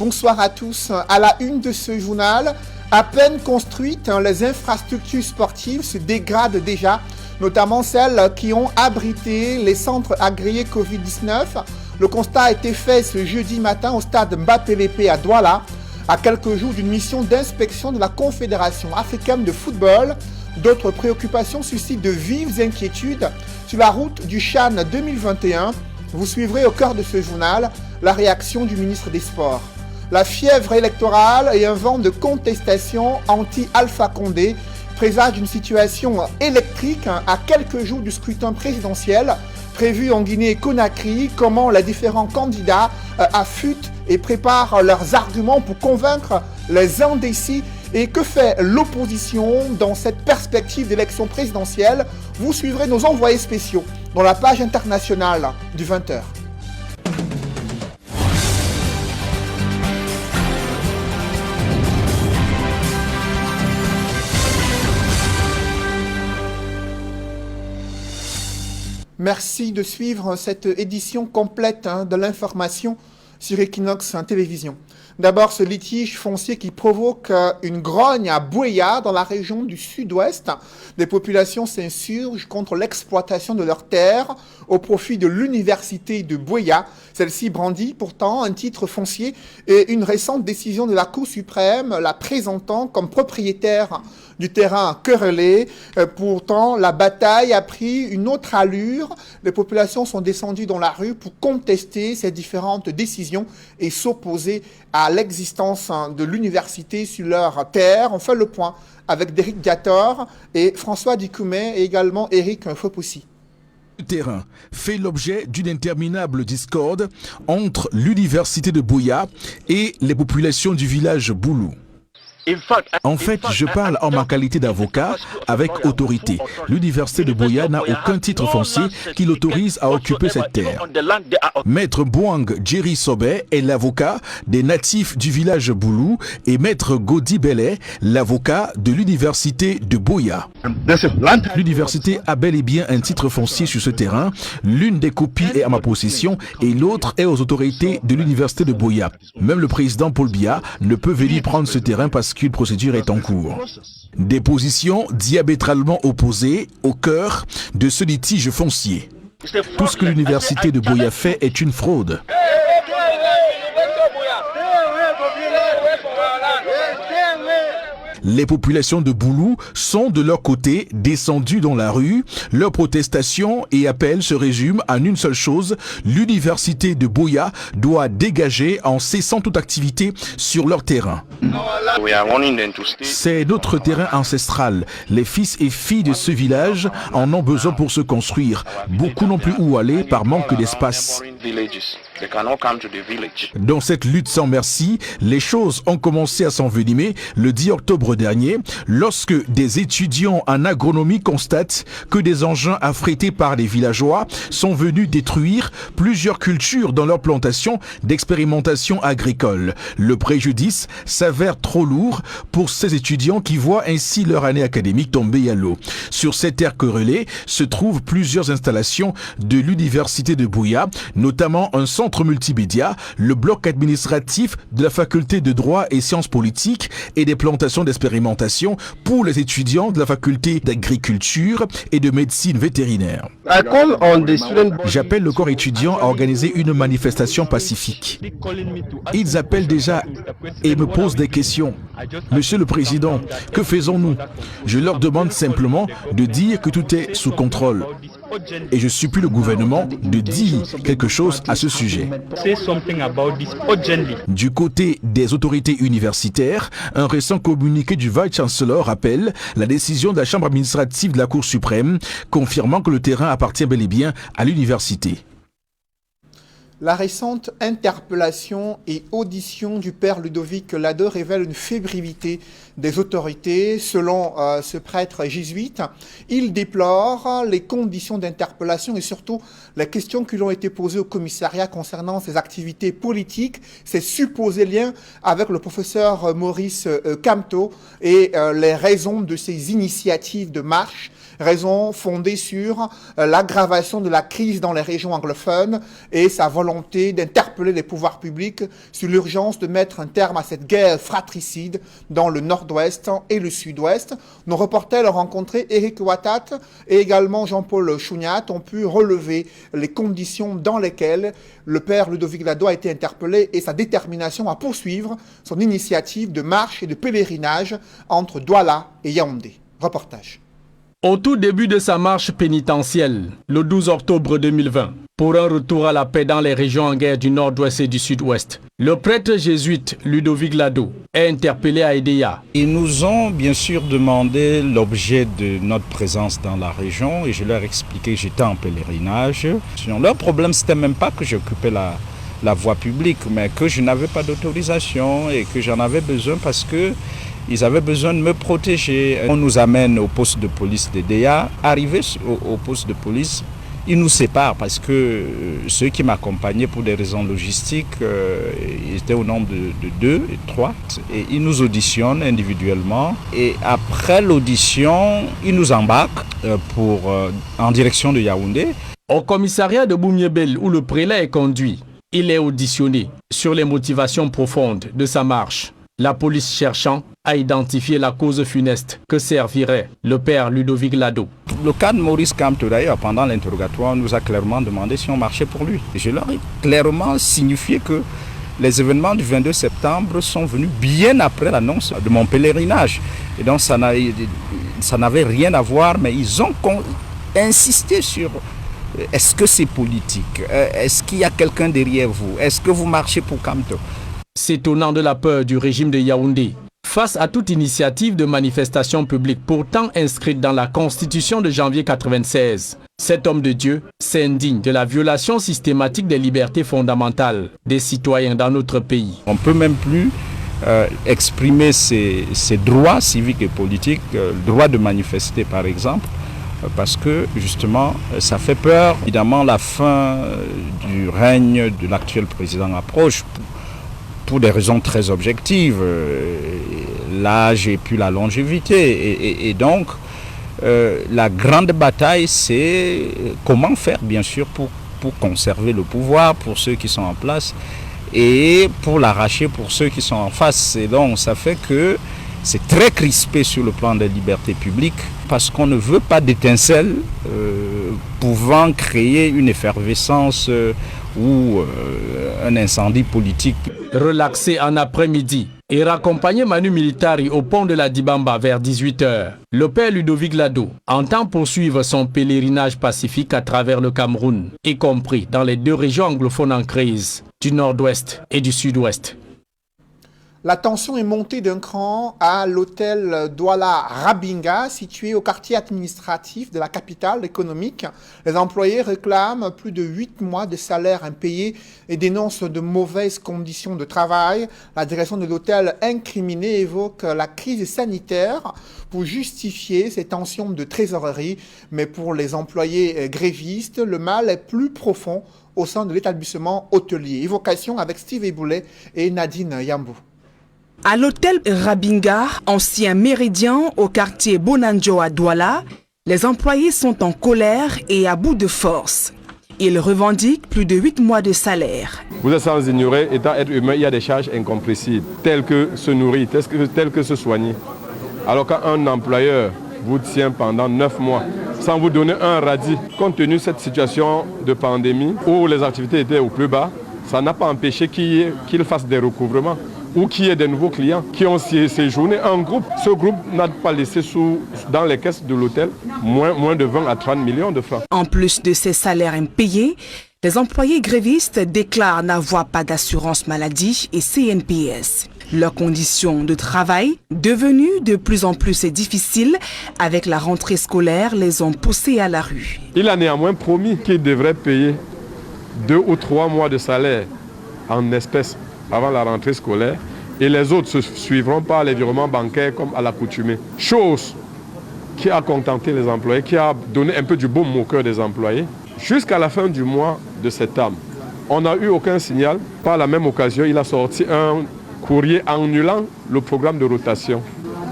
Bonsoir à tous. À la une de ce journal, à peine construites, les infrastructures sportives se dégradent déjà, notamment celles qui ont abrité les centres agréés Covid-19. Le constat a été fait ce jeudi matin au stade Mbappé-Lépée à Douala, à quelques jours d'une mission d'inspection de la Confédération africaine de football. D'autres préoccupations suscitent de vives inquiétudes sur la route du CHAN 2021. Vous suivrez au cœur de ce journal la réaction du ministre des Sports. La fièvre électorale et un vent de contestation anti-Alpha Condé présagent d'une situation électrique à quelques jours du scrutin présidentiel prévu en Guinée-Conakry. Comment les différents candidats affûtent et préparent leurs arguments pour convaincre les indécis, et que fait l'opposition dans cette perspective d'élection présidentielle? Vous suivrez nos envoyés spéciaux dans la page internationale du 20h. Merci de suivre cette édition complète de l'information sur Equinox Télévision. D'abord, ce litige foncier qui provoque une grogne à Buea dans la région du sud-ouest. Des populations s'insurgent contre l'exploitation de leurs terres au profit de l'université de Buea. Celle-ci brandit pourtant un titre foncier et une récente décision de la Cour suprême la présentant comme propriétaire du terrain querellé. Pourtant, la bataille a pris une autre allure. Les populations sont descendues dans la rue pour contester ces différentes décisions et s'opposer à l'existence de l'université sur leur terre. On fait le point avec Derek Gator et François Dikoumé et également Eric Fopoussi. Le terrain fait l'objet d'une interminable discorde entre l'université de Buea et les populations du village Boulou. En fait, je parle en ma qualité d'avocat avec autorité. L'université de Buea n'a aucun titre foncier qui l'autorise à occuper cette terre. Maître Bouang Jerry Sobé est l'avocat des natifs du village Boulou et Maître Godi Belé, l'avocat de l'université de Buea. L'université a bel et bien un titre foncier sur ce terrain. L'une des copies est à ma possession et l'autre est aux autorités de l'université de Buea. Même le président Paul Biya ne peut venir prendre ce terrain parce qu'une procédure est en cours. Des positions diamétralement opposées au cœur de ce litige foncier. Tout ce que l'université de Buea fait est une fraude. Les populations de Boulou sont de leur côté descendues dans la rue. Leur protestation et appel se résument en une seule chose: l'université de Buea doit dégager en cessant toute activité sur leur terrain. C'est notre terrain ancestral. Les fils et filles de ce village en ont besoin pour se construire. Beaucoup n'ont plus où aller par manque d'espace. Dans cette lutte sans merci, les choses ont commencé à s'envenimer le 10 octobre dernier, lorsque des étudiants en agronomie constatent que des engins affrétés par les villageois sont venus détruire plusieurs cultures dans leur plantation d'expérimentation agricole. Le préjudice s'avère trop lourd pour ces étudiants qui voient ainsi leur année académique tomber à l'eau. Sur cette terre querellée se trouvent plusieurs installations de l'université de Buea, notamment un centre multimédia, le bloc administratif de la faculté de droit et sciences politiques et des plantations d'expérimentation pour les étudiants de la faculté d'agriculture et de médecine vétérinaire. J'appelle le corps étudiant à organiser une manifestation pacifique. Ils appellent déjà et me posent des questions. Monsieur le Président, que faisons-nous? Je leur demande simplement de dire que tout est sous contrôle. Et je supplie le gouvernement de dire quelque chose à ce sujet. Du côté des autorités universitaires, un récent communiqué du Vice-Chancellor rappelle la décision de la Chambre administrative de la Cour suprême, confirmant que le terrain appartient bel et bien à l'université. La récente interpellation et audition du père Ludovic Lade révèle une fébrilité des autorités. Selon ce prêtre jésuite, il déplore les conditions d'interpellation et surtout les questions qui lui ont été posées au commissariat concernant ses activités politiques, ses supposés liens avec le professeur Maurice Kamto et les raisons de ses initiatives de marche, raisons fondées sur l'aggravation de la crise dans les régions anglophones et sa volonté d'interpeller les pouvoirs publics sur l'urgence de mettre un terme à cette guerre fratricide dans le nord-ouest et le sud-ouest. Nos reporters ont rencontré Eric Watat et également Jean-Paul Chouniat ont pu relever les conditions dans lesquelles le père Ludovic Lado a été interpellé et sa détermination à poursuivre son initiative de marche et de pèlerinage entre Douala et Yaoundé. Reportage. Au tout début de sa marche pénitentielle, le 12 octobre 2020, pour un retour à la paix dans les régions en guerre du nord-ouest et du sud-ouest, le prêtre jésuite Ludovic Lado est interpellé à Edea. Ils nous ont bien sûr demandé l'objet de notre présence dans la région et je leur ai expliqué que j'étais en pèlerinage. Leur problème, c'était même pas que j'occupais la voie publique, mais que je n'avais pas d'autorisation et que j'en avais besoin parce que ils avaient besoin de me protéger. On nous amène au poste de police d'Edea. Arrivé au poste de police, ils nous séparent parce que ceux qui m'accompagnaient pour des raisons logistiques ils étaient au nombre de 2 et 3. Et ils nous auditionnent individuellement. Et après l'audition, ils nous embarquent en direction de Yaoundé. Au commissariat de Boumiébel, où le prélat est conduit, il est auditionné sur les motivations profondes de sa marche. La police cherchant à identifier la cause funeste que servirait le père Ludovic Lado. Le cas de Maurice Kamto, d'ailleurs, pendant l'interrogatoire, nous a clairement demandé si on marchait pour lui. Je leur ai clairement signifié que les événements du 22 septembre sont venus bien après l'annonce de mon pèlerinage. Et donc ça n'avait rien à voir, mais ils ont insisté sur est-ce que c'est politique, est-ce qu'il y a quelqu'un derrière vous, est-ce que vous marchez pour Kamto. S'étonnant de la peur du régime de Yaoundé, face à toute initiative de manifestation publique pourtant inscrite dans la Constitution de janvier 1996, cet homme de Dieu s'indigne de la violation systématique des libertés fondamentales des citoyens dans notre pays. On ne peut même plus exprimer ses droits civiques et politiques, le droit de manifester par exemple, parce que justement ça fait peur. Évidemment la fin du règne de l'actuel président approche. Pour des raisons très objectives, l'âge et puis la longévité. Et donc, la grande bataille, c'est comment faire, bien sûr, pour conserver le pouvoir pour ceux qui sont en place et pour l'arracher pour ceux qui sont en face. Et donc, ça fait que c'est très crispé sur le plan des libertés publiques parce qu'on ne veut pas d'étincelles pouvant créer une effervescence ou un incendie politique. Relaxé en après-midi et raccompagné Manu Militari au pont de la Dibamba vers 18h, le père Ludovic Lado entend poursuivre son pèlerinage pacifique à travers le Cameroun, y compris dans les 2 régions anglophones en crise, du nord-ouest et du sud-ouest. La tension est montée d'un cran à l'hôtel Douala Rabinga, situé au quartier administratif de la capitale économique. Les employés réclament plus de 8 mois de salaire impayés et dénoncent de mauvaises conditions de travail. La direction de l'hôtel incriminé évoque la crise sanitaire pour justifier ces tensions de trésorerie. Mais pour les employés grévistes, le mal est plus profond au sein de l'établissement hôtelier. Évocation avec Steve Eboulé et Nadine Yambou. À l'hôtel Rabinga, ancien méridien au quartier Bonanjo à Douala, les employés sont en colère et à bout de force. Ils revendiquent plus de 8 mois de salaire. Vous êtes sans ignorer, étant être humain, il y a des charges incompressibles, telles que se nourrir, telles que se soigner. Alors qu'un employeur vous tient pendant 9 mois sans vous donner un radis, compte tenu de cette situation de pandémie où les activités étaient au plus bas, ça n'a pas empêché qu'il fasse des recouvrements ou qu'il y ait des nouveaux clients qui ont séjourné en groupe. Ce groupe n'a pas laissé dans les caisses de l'hôtel moins de 20 à 30 millions de francs. En plus de ces salaires impayés, les employés grévistes déclarent n'avoir pas d'assurance maladie et CNPS. Leurs conditions de travail, devenues de plus en plus difficiles avec la rentrée scolaire, les ont poussés à la rue. Il a néanmoins promis qu'il devrait payer 2 ou 3 mois de salaire en espèces avant la rentrée scolaire. et les autres se suivront par les virements bancaires comme à l'accoutumée. Chose qui a contenté les employés, qui a donné un peu du baume au cœur des employés. Jusqu'à la fin du mois de septembre, on n'a eu aucun signal. Par la même occasion, il a sorti un courrier annulant le programme de rotation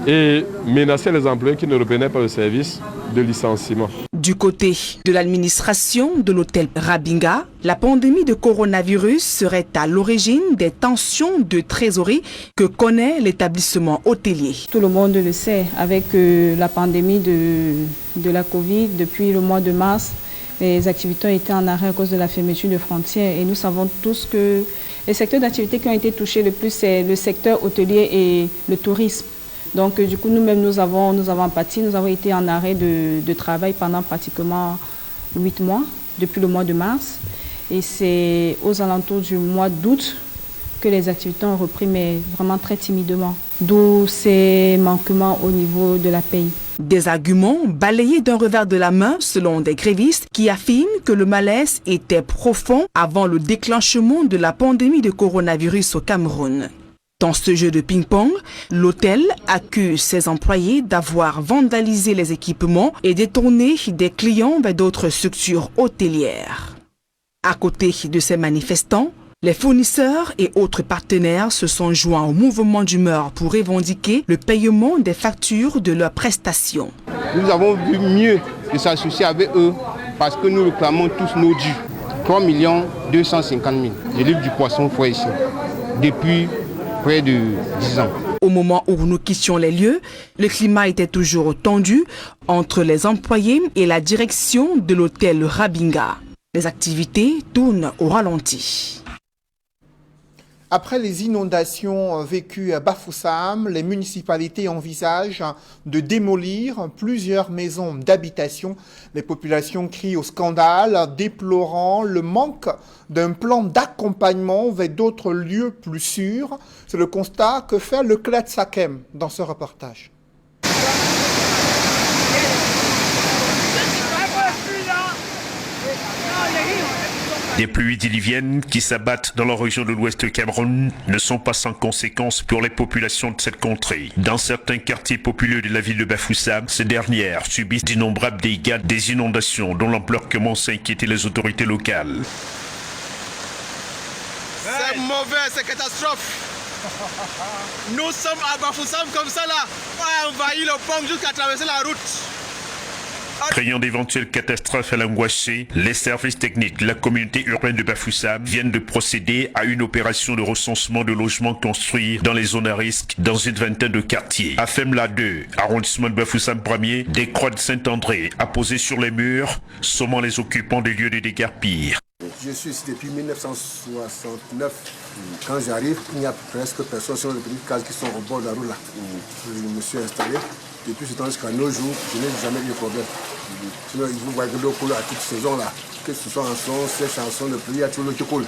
et menaçait les employés qui ne reprenaient pas le service de licenciement. Du côté de l'administration de l'hôtel Rabinga, la pandémie de coronavirus serait à l'origine des tensions de trésorerie que connaît l'établissement hôtelier. Tout le monde le sait, avec la pandémie de la Covid, depuis le mois de mars, les activités ont été en arrêt à cause de la fermeture de frontières. Et nous savons tous que les secteurs d'activité qui ont été touchés le plus, c'est le secteur hôtelier et le tourisme. Donc du coup, nous-mêmes, nous avons pâti, nous avons été en arrêt de travail pendant pratiquement 8 mois, depuis le mois de mars. Et c'est aux alentours du mois d'août que les activités ont repris, mais vraiment très timidement. D'où ces manquements au niveau de la paye. Des arguments balayés d'un revers de la main selon des grévistes qui affirment que le malaise était profond avant le déclenchement de la pandémie de coronavirus au Cameroun. Dans ce jeu de ping-pong, l'hôtel accuse ses employés d'avoir vandalisé les équipements et détourné des clients vers d'autres structures hôtelières. À côté de ces manifestants, les fournisseurs et autres partenaires se sont joints au mouvement d'humeur pour revendiquer le paiement des factures de leurs prestations. Nous avons vu mieux de s'associer avec eux parce que nous réclamons tous nos dus. 3 250 000 de livres du poisson frais ici, depuis près de 10 ans. Au moment où nous quittions les lieux, le climat était toujours tendu entre les employés et la direction de l'hôtel Rabinga. Les activités tournent au ralenti. Après les inondations vécues à Bafoussam, les municipalités envisagent de démolir plusieurs maisons d'habitation. Les populations crient au scandale, déplorant le manque d'un plan d'accompagnement vers d'autres lieux plus sûrs. C'est le constat que fait le CLED Sakem dans ce reportage. Des pluies diluviennes qui s'abattent dans la région de l'ouest du Cameroun ne sont pas sans conséquences pour les populations de cette contrée. Dans certains quartiers populeux de la ville de Bafoussam, ces dernières subissent d'innombrables dégâts des inondations dont l'ampleur commence à inquiéter les autorités locales. C'est mauvais, c'est catastrophe. Nous sommes à Bafoussam comme ça là. On a envahi le pont jusqu'à traverser la route. Craignant d'éventuelles catastrophes à l'angoissée, les services techniques de la communauté urbaine de Bafoussam viennent de procéder à une opération de recensement de logements construits dans les zones à risque dans une vingtaine de quartiers. À Femla 2, arrondissement de Bafoussam 1er, des croix de Saint-André apposées sur les murs, sommant les occupants des lieux de dégâts pires. Je suis ici depuis 1969. Quand j'arrive, il n'y a presque personne sur les petites cases qui sont au bord de la route là. Je me suis installé. Depuis ce temps jusqu'à nos jours, je n'ai jamais eu de problème. Sinon, vous voyez que l'eau coule à toute saison là. Que ce soit en son, ces chansons, le pluie, il y a toujours l'eau qui coule.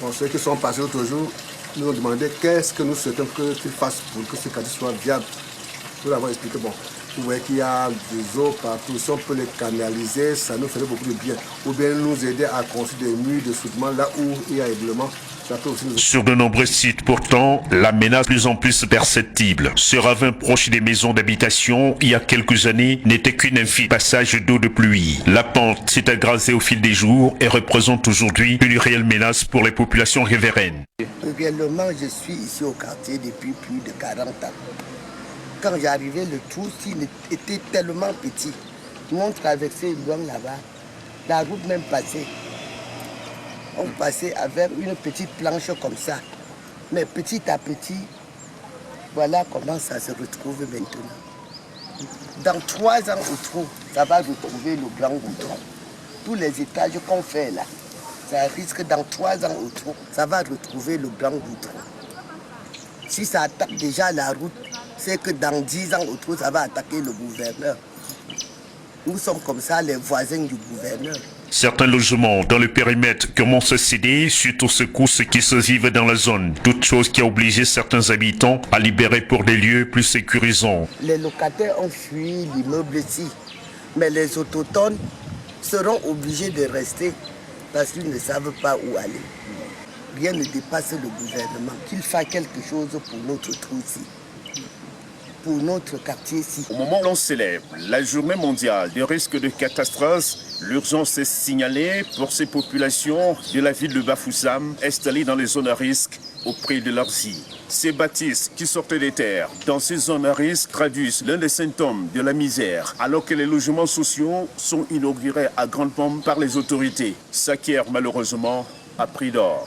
Bon, ceux qui sont passés l'autre jour nous ont demandé qu'est-ce que nous souhaitons qu'ils fassent pour que ce quartier soit viable. Nous l'avons expliqué. Bon, vous voyez qu'il y a des eaux partout. Si on peut les canaliser, ça nous ferait beaucoup de bien. Ou bien nous aider à construire des murs de soutènement là où il y a éboulement. Sur de nombreux sites, pourtant, la menace de plus en plus perceptible. Ce ravin proche des maisons d'habitation, il y a quelques années, n'était qu'un infime passage d'eau de pluie. La pente s'est agrandie au fil des jours et représente aujourd'hui une réelle menace pour les populations riveraines. Réellement, je suis ici au quartier depuis plus de 40 ans. Quand j'arrivais, le trou était tellement petit. Nous on traversait loin là-bas. La route même passait. On passait avec une petite planche comme ça. Mais petit à petit, voilà comment ça se retrouve maintenant. Dans 3 ans au trou, ça va retrouver le blanc goudron. Tous les étages qu'on fait là, ça risque dans 3 ans au trou, ça va retrouver le blanc goudron. Si ça attaque déjà la route, c'est que dans 10 ans au trou, ça va attaquer le gouverneur. Nous sommes comme ça les voisins du gouverneur. Certains logements dans le périmètre commencent à céder suite aux secousses qui se vivent dans la zone. Toute chose qui a obligé certains habitants à libérer pour des lieux plus sécurisants. Les locataires ont fui l'immeuble ici, mais les autochtones seront obligés de rester parce qu'ils ne savent pas où aller. rien ne dépasse le gouvernement, qu'il fasse quelque chose pour notre trou ici, pour notre quartier ici. Au moment où l'on célèbre la journée mondiale des risques de catastrophe, l'urgence est signalée pour ces populations de la ville de Bafoussam installées dans les zones à risque auprès de leurs îles. Ces bâtisses qui sortent des terres dans ces zones à risque traduisent l'un des symptômes de la misère, alors que les logements sociaux sont inaugurés à grande pompe par les autorités, s'acquièrent malheureusement à prix d'or.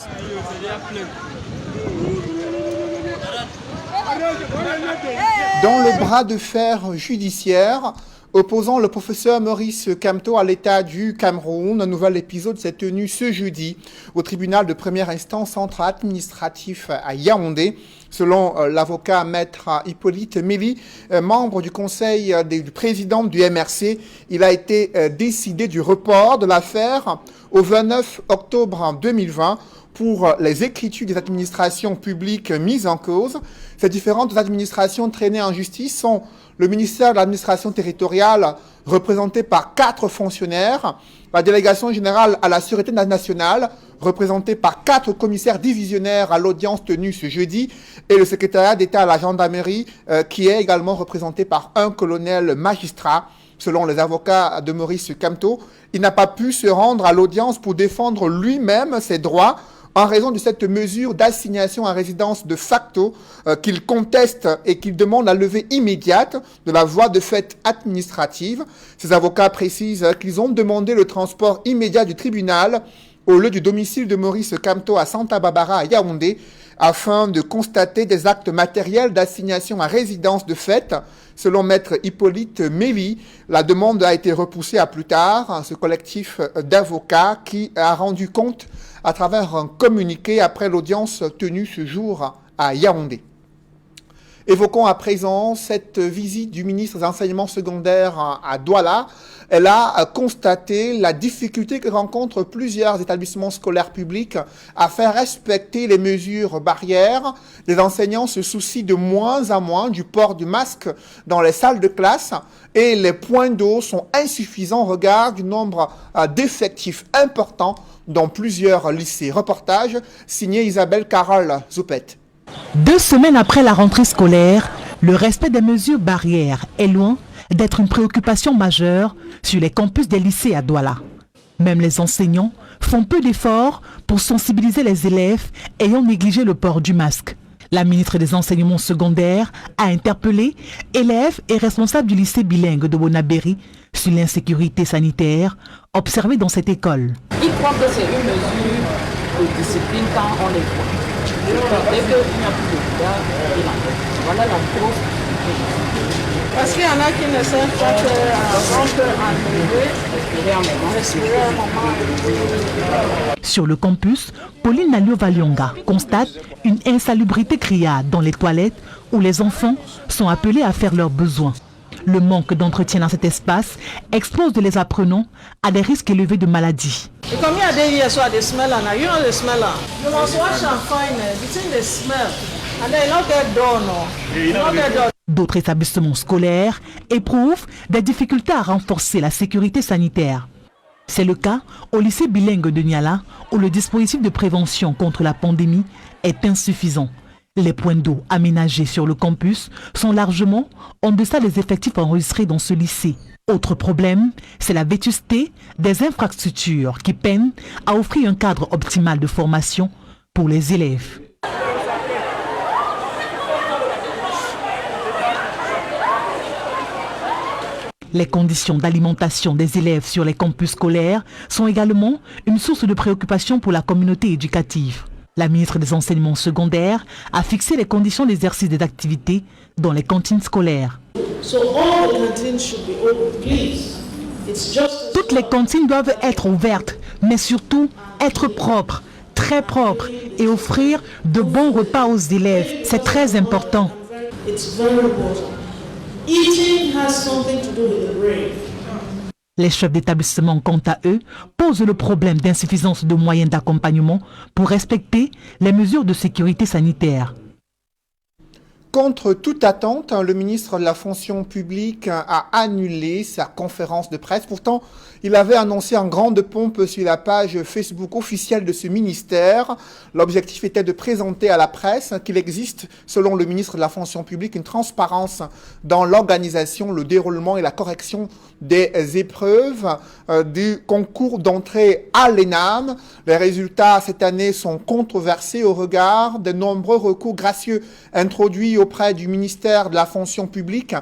Dans le bras de fer judiciaire opposant le professeur Maurice Kamto à l'État du Cameroun, un nouvel épisode s'est tenu ce jeudi au tribunal de première instance centre administratif à Yaoundé. Selon l'avocat maître Hippolyte Méli, membre du conseil du président du MRC, il a été décidé du report de l'affaire au 29 octobre 2020 pour les écritures des administrations publiques mises en cause. Ces différentes administrations traînées en justice sont le ministère de l'administration territoriale, représenté par 4 fonctionnaires, la délégation générale à la sûreté nationale, représentée par 4 commissaires divisionnaires à l'audience tenue ce jeudi, et le secrétariat d'État à la gendarmerie, qui est également représenté par un colonel magistrat. Selon les avocats de Maurice Kamto, il n'a pas pu se rendre à l'audience pour défendre lui-même ses droits en raison de cette mesure d'assignation à résidence de facto qu'il conteste et qu'il demande la levée immédiate de la voie de fait administrative. Ces avocats précisent qu'ils ont demandé le transport immédiat du tribunal au lieu du domicile de Maurice Kamto à Santa Barbara à Yaoundé afin de constater des actes matériels d'assignation à résidence de fait. Selon maître Hippolyte Méli, la demande a été repoussée à plus tard. Ce collectif d'avocats qui a rendu compte à travers un communiqué après l'audience tenue ce jour à Yaoundé. Évoquons à présent cette visite du ministre des Enseignements secondaires à Douala. Elle a constaté la difficulté que rencontrent plusieurs établissements scolaires publics à faire respecter les mesures barrières. Les enseignants se soucient de moins en moins du port du masque dans les salles de classe et les points d'eau sont insuffisants au regard du nombre d'effectifs importants dans plusieurs lycées. Reportage signé Isabelle Carole Zoupette. 2 semaines après la rentrée scolaire, le respect des mesures barrières est loin d'être une préoccupation majeure sur les campus des lycées à Douala. Même les enseignants font peu d'efforts pour sensibiliser les élèves ayant négligé le port du masque. La ministre des Enseignements secondaires a interpellé élèves et responsables du lycée bilingue de Bonabéry sur l'insécurité sanitaire observée dans cette école. Ils croient que c'est une mesure de discipline quand on les voit. Dès qu'il n'y a plus de regard, voilà la grosse difficulté. Parce qu'il y en a qui ne savent pas qu'on peut enlever, respirer un moment. Sur le campus, Pauline Nalio-Valionga constate une insalubrité criarde dans les toilettes où les enfants sont appelés à faire leurs besoins. Le manque d'entretien dans cet espace expose les apprenants à des risques élevés de maladies. Et comme il y a des years, so the smell, and you know the smell, you must wash and find between the smell, and then you don't get done, you don't get done. D'autres établissements scolaires éprouvent des difficultés à renforcer la sécurité sanitaire. C'est le cas au lycée bilingue de Niala, où le dispositif de prévention contre la pandémie est insuffisant. Les points d'eau aménagés sur le campus sont largement en deçà des effectifs enregistrés dans ce lycée. Autre problème, c'est la vétusté des infrastructures qui peinent à offrir un cadre optimal de formation pour les élèves. Les conditions d'alimentation des élèves sur les campus scolaires sont également une source de préoccupation pour la communauté éducative. La ministre des Enseignements secondaires a fixé les conditions d'exercice des activités dans les cantines scolaires. Toutes les cantines doivent être ouvertes, mais surtout être propres, très propres, et offrir de bons repas aux élèves. C'est très important. Les chefs d'établissement, quant à eux, posent le problème d'insuffisance de moyens d'accompagnement pour respecter les mesures de sécurité sanitaire. Contre toute attente, le ministre de la fonction publique a annulé sa conférence de presse. Pourtant, il avait annoncé en grande pompe sur la page Facebook officielle de ce ministère. L'objectif était de présenter à la presse qu'il existe, selon le ministre de la fonction publique, une transparence dans l'organisation, le déroulement et la correction des épreuves du concours d'entrée à l'ENAM. Les résultats cette année sont controversés au regard de nombreux recours gracieux introduits auprès du ministère de la fonction publique,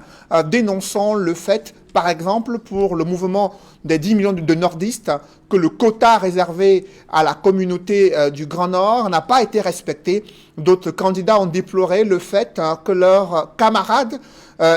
dénonçant le fait, par exemple, pour le mouvement des 10 millions de nordistes, que le quota réservé à la communauté du Grand Nord n'a pas été respecté. D'autres candidats ont déploré le fait que leurs camarades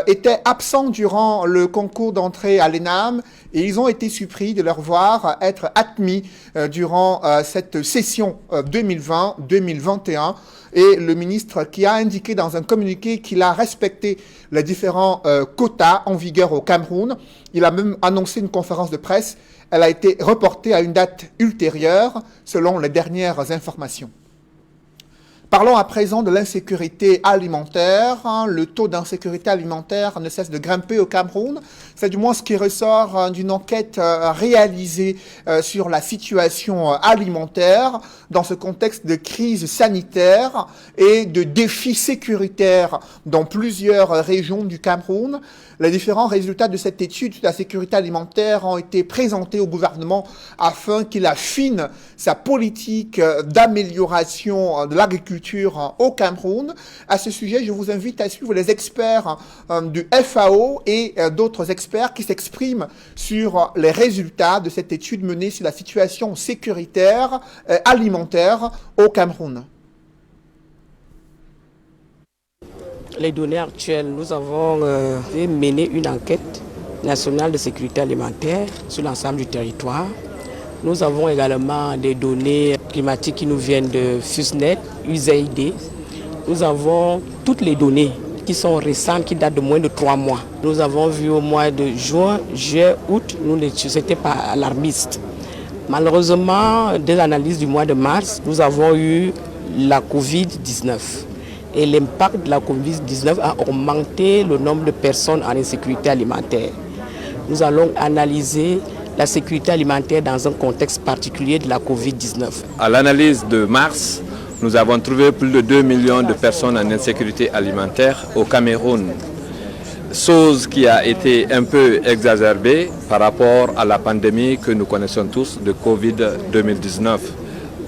étaient absents durant le concours d'entrée à l'ENAM et ils ont été surpris de leur voir être admis durant cette session 2020-2021. Et le ministre qui a indiqué dans un communiqué qu'il a respecté les différents quotas en vigueur au Cameroun. Il a même annoncé une conférence de presse. Elle a été reportée à une date ultérieure, selon les dernières informations. Parlons à présent de l'insécurité alimentaire. Le taux d'insécurité alimentaire ne cesse de grimper au Cameroun. C'est du moins ce qui ressort d'une enquête réalisée sur la situation alimentaire dans ce contexte de crise sanitaire et de défis sécuritaires dans plusieurs régions du Cameroun. Les différents résultats de cette étude sur la sécurité alimentaire ont été présentés au gouvernement afin qu'il affine sa politique d'amélioration de l'agriculture au Cameroun. À ce sujet, je vous invite à suivre les experts du FAO et d'autres experts qui s'expriment sur les résultats de cette étude menée sur la situation sécuritaire alimentaire au Cameroun. Les données actuelles, nous avons mené une enquête nationale de sécurité alimentaire sur l'ensemble du territoire. Nous avons également des données climatiques qui nous viennent de FUSNET, USAID. Nous avons toutes les données qui sont récentes, qui datent de moins de 3 mois. Nous avons vu au mois de juin, juillet, août, c'était pas alarmiste. Malheureusement, dès l'analyse du mois de mars, nous avons eu la Covid-19. Et l'impact de la Covid-19 a augmenté le nombre de personnes en insécurité alimentaire. Nous allons analyser la sécurité alimentaire dans un contexte particulier de la Covid-19. À l'analyse de mars, nous avons trouvé plus de 2 millions de personnes en insécurité alimentaire au Cameroun. Chose qui a été un peu exacerbée par rapport à la pandémie que nous connaissons tous de Covid-19.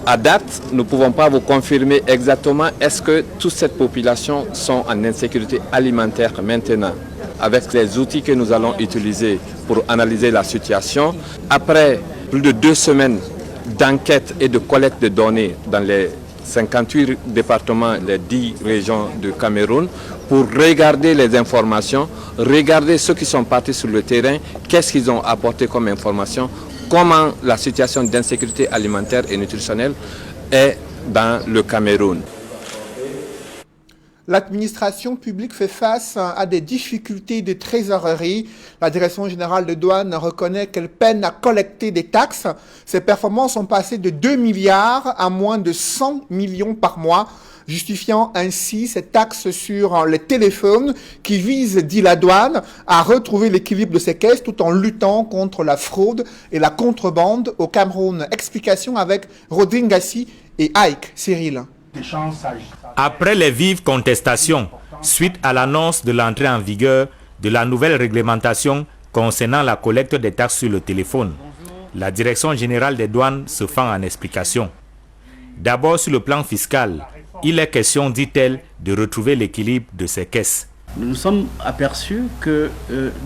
À date, nous ne pouvons pas vous confirmer exactement est-ce que toute cette population sont en insécurité alimentaire maintenant. Avec les outils que nous allons utiliser pour analyser la situation, après plus de 2 semaines d'enquête et de collecte de données dans les 58 départements, les 10 régions du Cameroun, pour regarder les informations, regarder ceux qui sont partis sur le terrain, qu'est-ce qu'ils ont apporté comme information, comment la situation d'insécurité alimentaire et nutritionnelle est dans le Cameroun. L'administration publique fait face à des difficultés de trésorerie. La Direction générale de douane reconnaît qu'elle peine à collecter des taxes. Ses performances sont passées de 2 milliards à moins de 100 millions par mois, justifiant ainsi cette taxe sur les téléphones qui vise, dit la douane, à retrouver l'équilibre de ses caisses tout en luttant contre la fraude et la contrebande au Cameroun. Explication avec Rodrigue Gassi et Ike Cyril. Après les vives contestations suite à l'annonce de l'entrée en vigueur de la nouvelle réglementation concernant la collecte des taxes sur le téléphone, la Direction générale des douanes se fend en explication. D'abord sur le plan fiscal, il est question, dit-elle, de retrouver l'équilibre de ces caisses. Nous nous sommes aperçus que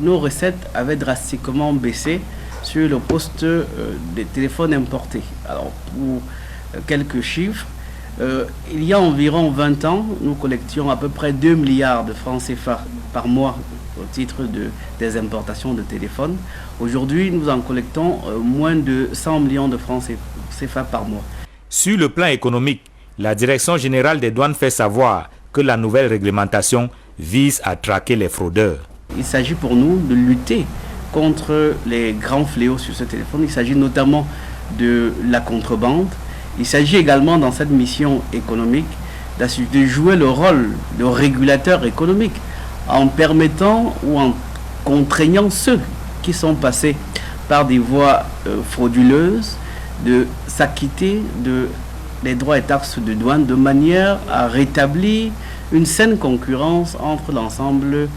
nos recettes avaient drastiquement baissé sur le poste des téléphones importés. Alors pour quelques chiffres, il y a environ 20 ans, nous collections à peu près 2 milliards de francs CFA par mois au titre des importations de téléphones. Aujourd'hui, nous en collectons moins de 100 millions de francs CFA par mois. Sur le plan économique, la Direction générale des douanes fait savoir que la nouvelle réglementation vise à traquer les fraudeurs. Il s'agit pour nous de lutter contre les grands fléaux sur ce téléphone. Il s'agit notamment de la contrebande. Il s'agit également dans cette mission économique de jouer le rôle de régulateur économique en permettant ou en contraignant ceux qui sont passés par des voies frauduleuses de s'acquitter des droits et taxes de douane de manière à rétablir une saine concurrence entre l'ensemble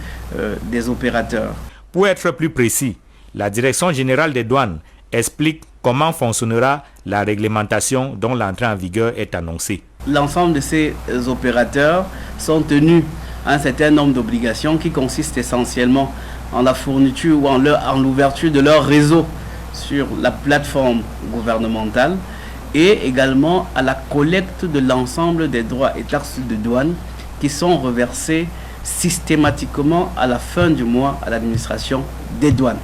des opérateurs. Pour être plus précis, la Direction générale des douanes explique comment fonctionnera la réglementation dont l'entrée en vigueur est annoncée. L'ensemble de ces opérateurs sont tenus à un certain nombre d'obligations qui consistent essentiellement en la fourniture ou en l'ouverture de leur réseau sur la plateforme gouvernementale et également à la collecte de l'ensemble des droits et taxes de douane qui sont reversés systématiquement à la fin du mois à l'administration des douanes.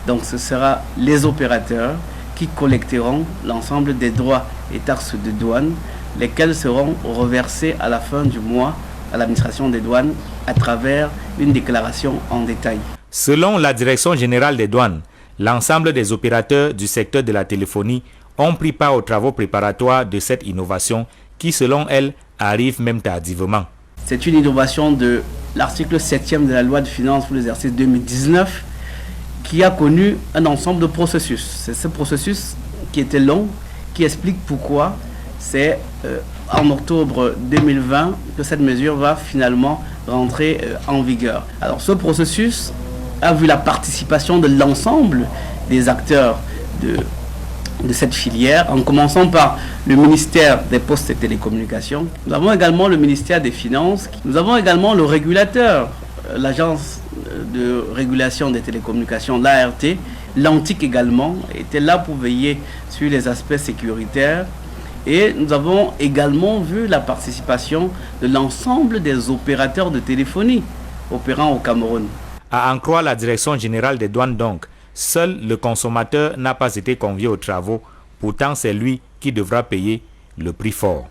Donc ce sera les opérateurs qui collecteront l'ensemble des droits et taxes de douane, lesquels seront reversés à la fin du mois à l'administration des douanes à travers une déclaration en détail. Selon la Direction générale des douanes, l'ensemble des opérateurs du secteur de la téléphonie ont pris part aux travaux préparatoires de cette innovation qui, selon elle, arrive même tardivement. C'est une innovation de l'article 7e de la loi de finances pour l'exercice 2019 qui a connu un ensemble de processus. C'est ce processus qui était long, qui explique pourquoi c'est en octobre 2020 que cette mesure va finalement rentrer en vigueur. Alors ce processus a vu la participation de l'ensemble des acteurs de cette filière, en commençant par le ministère des Postes et Télécommunications. Nous avons également le ministère des Finances. Nous avons également le régulateur, l'Agence de régulation des télécommunications, l'ART. L'ANTIC également était là pour veiller sur les aspects sécuritaires. Et nous avons également vu la participation de l'ensemble des opérateurs de téléphonie opérant au Cameroun. À en croire la Direction générale des douanes donc, seul le consommateur n'a pas été convié aux travaux. Pourtant, c'est lui qui devra payer le prix fort.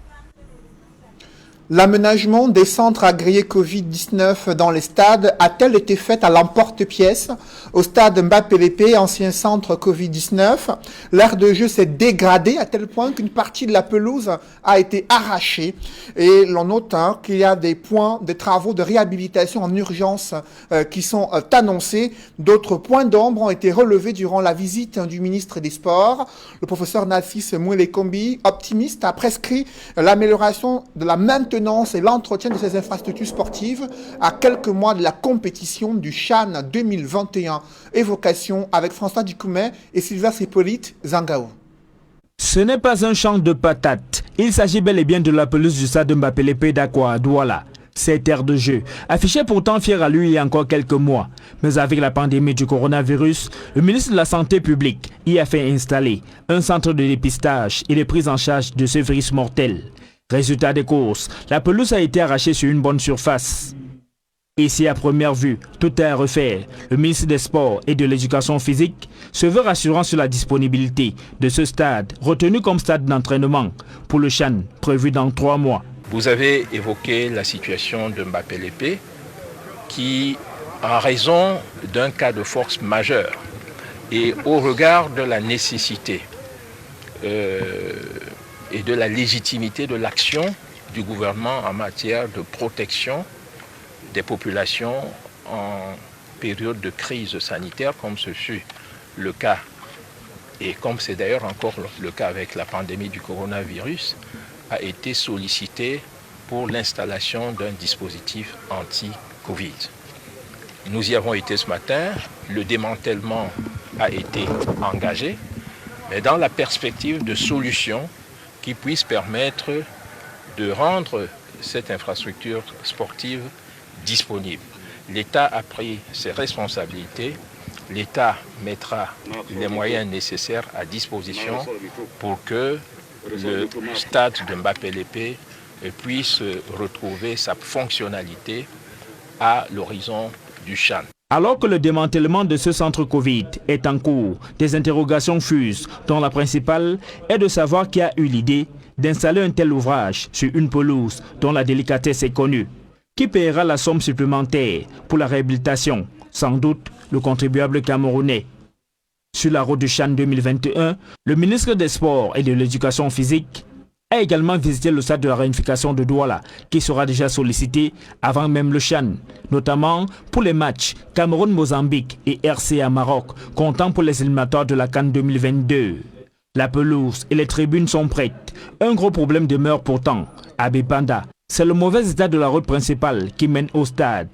L'aménagement des centres agréés Covid-19 dans les stades a-t-elle été fait à l'emporte-pièce? Au stade Mbappé-Lépé, ancien centre Covid-19, l'aire de jeu s'est dégradée à tel point qu'une partie de la pelouse a été arrachée. Et l'on note qu'il y a des travaux de réhabilitation en urgence qui sont annoncés. D'autres points d'ombre ont été relevés durant la visite du ministre des Sports. Le professeur Narcisse Mouele-Kombi, optimiste, a prescrit l'amélioration de la maintenance et l'entretien de ces infrastructures sportives à quelques mois de la compétition du CHAN 2021. Évocation avec François Dicoumet et Sylvain Hippolyte Zangaou. Ce n'est pas un champ de patates. Il s'agit bel et bien de la pelouse du stade Mbappé-Lépé d'Akwa à Douala. Cette aire de jeu, affichée pourtant fière à lui il y a encore quelques mois. Mais avec la pandémie du coronavirus, le ministre de la Santé publique y a fait installer un centre de dépistage et de prise en charge de ce virus mortel. Résultat des courses, la pelouse a été arrachée sur une bonne surface. Ici, à première vue, tout est à refaire. Le ministre des Sports et de l'Éducation physique se veut rassurant sur la disponibilité de ce stade, retenu comme stade d'entraînement pour le CHAN, prévu dans 3 mois. Vous avez évoqué la situation de Mbappé-Lépé qui, en raison d'un cas de force majeure et au regard de la nécessité et de la légitimité de l'action du gouvernement en matière de protection des populations en période de crise sanitaire, comme ce fut le cas, et comme c'est d'ailleurs encore le cas avec la pandémie du coronavirus, a été sollicité pour l'installation d'un dispositif anti-Covid. Nous y avons été ce matin, le démantèlement a été engagé, mais dans la perspective de solutions qui puisse permettre de rendre cette infrastructure sportive disponible. L'État a pris ses responsabilités, l'État mettra les moyens nécessaires à disposition pour que le stade de Mbappé-Lépé puisse retrouver sa fonctionnalité à l'horizon du CHAN. Alors que le démantèlement de ce centre Covid est en cours, des interrogations fusent, dont la principale est de savoir qui a eu l'idée d'installer un tel ouvrage sur une pelouse dont la délicatesse est connue. Qui paiera la somme supplémentaire pour la réhabilitation? Sans doute le contribuable camerounais. Sur la route du CHAN 2021, le ministre des Sports et de l'Éducation physique a également visité le stade de la réunification de Douala, qui sera déjà sollicité avant même le CHAN, notamment pour les matchs Cameroun-Mozambique et RCA Maroc, comptant pour les éliminatoires de la CAN 2022. La pelouse et les tribunes sont prêtes. Un gros problème demeure pourtant. À Bipanda, c'est le mauvais état de la route principale qui mène au stade.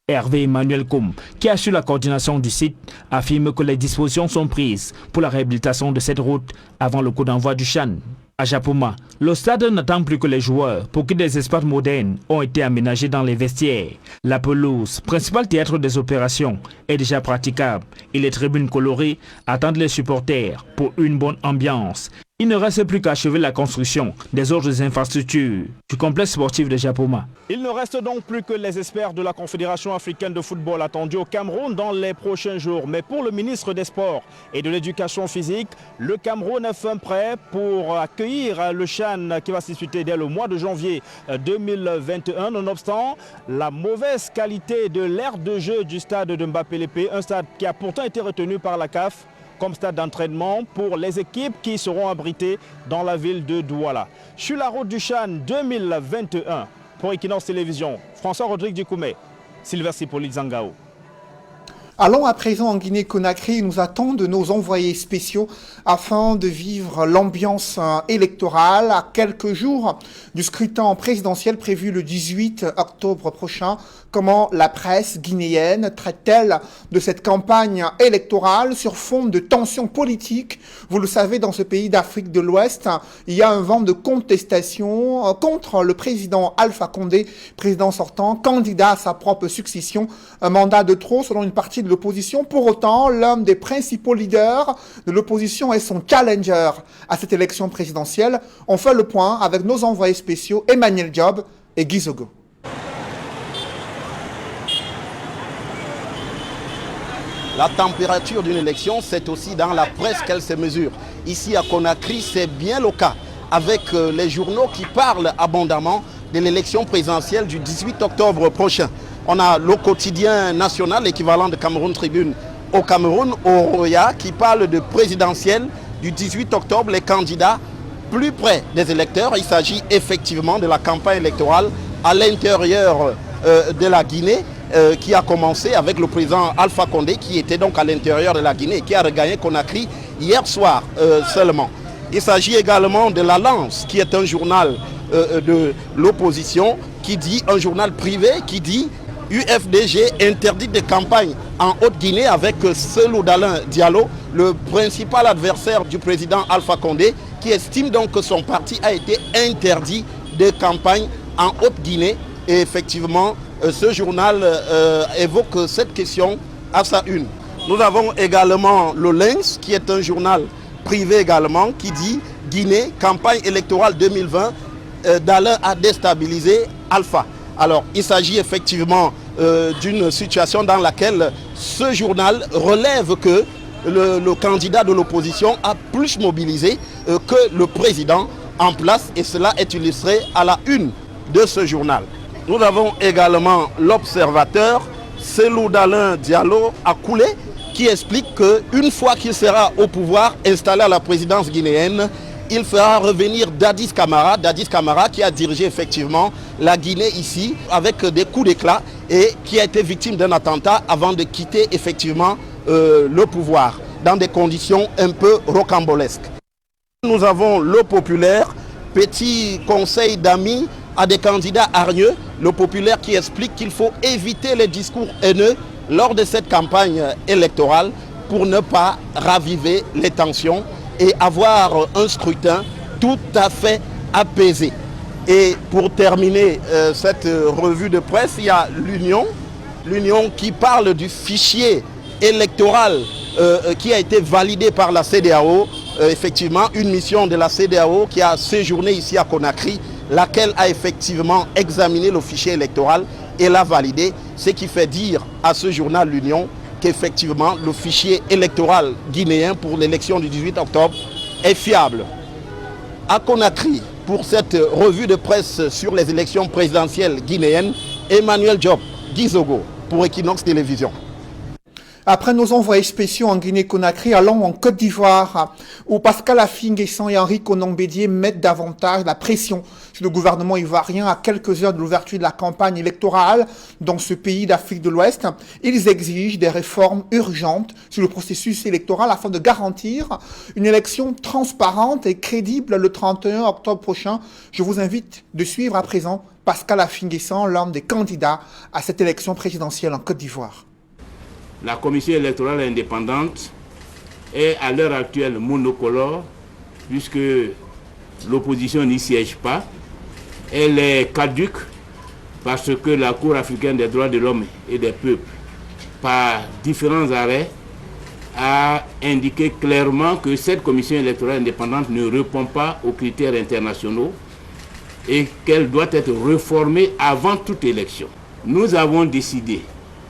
Hervé Emmanuel Koum, qui assure la coordination du site, affirme que les dispositions sont prises pour la réhabilitation de cette route avant le coup d'envoi du CHAN. À Japoma, le stade n'attend plus que les joueurs pour que des espaces modernes ont été aménagés dans les vestiaires. La pelouse, principal théâtre des opérations, est déjà praticable et les tribunes colorées attendent les supporters pour une bonne ambiance. Il ne reste plus qu'à achever la construction des autres infrastructures du complexe sportif de Japoma. Il ne reste donc plus que les experts de la Confédération africaine de football attendus au Cameroun dans les prochains jours. Mais pour le ministre des Sports et de l'Éducation physique, le Cameroun est fin prêt pour accueillir le CHAN qui va se disputer dès le mois de janvier 2021. Nonobstant la mauvaise qualité de l'aire de jeu du stade de Mbappé-Lépé, un stade qui a pourtant été retenu par la CAF comme stade d'entraînement pour les équipes qui seront abritées dans la ville de Douala. Sur la route du CHAN 2021, pour Equinox Télévision, François Rodrigue Dikoumé, Sylvestre Hippolyte Zangao. Allons à présent en Guinée-Conakry, nous attendent nos envoyés spéciaux afin de vivre l'ambiance électorale à quelques jours du scrutin présidentiel prévu le 18 octobre prochain. Comment la presse guinéenne traite-t-elle de cette campagne électorale sur fond de tensions politiques? Vous le savez, dans ce pays d'Afrique de l'Ouest, il y a un vent de contestation contre le président Alpha Condé, président sortant, candidat à sa propre succession, un mandat de trop selon une partie de l'opposition. Pour autant, l'un des principaux leaders de l'opposition et son challenger à cette élection présidentielle. On fait le point avec nos envoyés spéciaux Emmanuel Job et Guy Zogo. La température d'une élection, c'est aussi dans la presse qu'elle se mesure. Ici à Conakry, c'est bien le cas, avec les journaux qui parlent abondamment de l'élection présidentielle du 18 octobre prochain. On a le quotidien national, l'équivalent de Cameroun Tribune au Cameroun, Oroya, qui parle de présidentielle du 18 octobre, les candidats plus près des électeurs. Il s'agit effectivement de la campagne électorale à l'intérieur de la Guinée, qui a commencé avec le président Alpha Condé, qui était donc à l'intérieur de la Guinée et qui a regagné Conakry hier soir seulement. Il s'agit également de La Lance, qui est un journal de l'opposition, qui dit, un journal privé, qui dit UFDG interdit de campagne en Haute-Guinée avec Selou Dalin Diallo, le principal adversaire du président Alpha Condé, qui estime donc que son parti a été interdit de campagne en Haute-Guinée. Et effectivement, ce journal évoque cette question à sa une. Nous avons également le Lynx, qui est un journal privé également, qui dit Guinée, campagne électorale 2020, Dalin a déstabilisé Alpha. Alors, il s'agit effectivement d'une situation dans laquelle ce journal relève que le candidat de l'opposition a plus mobilisé que le président en place, et cela est illustré à la une de ce journal. Nous avons également l'observateur, Selou Dalin Diallo Akoulé, qui explique qu'une fois qu'il sera au pouvoir, installé à la présidence guinéenne, il fera revenir Dadis Camara qui a dirigé effectivement la Guinée ici avec des coups d'éclat et qui a été victime d'un attentat avant de quitter effectivement le pouvoir dans des conditions un peu rocambolesques. Nous avons le populaire, petit conseil d'amis à des candidats hargneux, le populaire qui explique qu'il faut éviter les discours haineux lors de cette campagne électorale pour ne pas raviver les tensions et avoir un scrutin tout à fait apaisé. Et pour terminer cette revue de presse, il y a l'Union qui parle du fichier électoral qui a été validé par la CEDEAO. Effectivement, une mission de la CEDEAO qui a séjourné ici à Conakry, laquelle a effectivement examiné le fichier électoral et l'a validé, ce qui fait dire à ce journal l'Union qu'effectivement le fichier électoral guinéen pour l'élection du 18 octobre est fiable. À Conakry, pour cette revue de presse sur les élections présidentielles guinéennes, Emmanuel Diop, Guy Zogo, pour Equinox Télévision. Après nos envoyés spéciaux en Guinée-Conakry, allons en Côte d'Ivoire, où Pascal Affi-N'Guessan et Henri Konan-Bédié mettent davantage la pression sur le gouvernement ivoirien à quelques heures de l'ouverture de la campagne électorale dans ce pays d'Afrique de l'Ouest. Ils exigent des réformes urgentes sur le processus électoral afin de garantir une élection transparente et crédible le 31 octobre prochain. Je vous invite de suivre à présent Pascal Affi-N'Guessan, l'un des candidats à cette élection présidentielle en Côte d'Ivoire. La commission électorale indépendante est à l'heure actuelle monocolore puisque l'opposition n'y siège pas. Elle est caduque parce que la Cour africaine des droits de l'homme et des peuples, par différents arrêts, a indiqué clairement que cette commission électorale indépendante ne répond pas aux critères internationaux et qu'elle doit être réformée avant toute élection. Nous avons décidé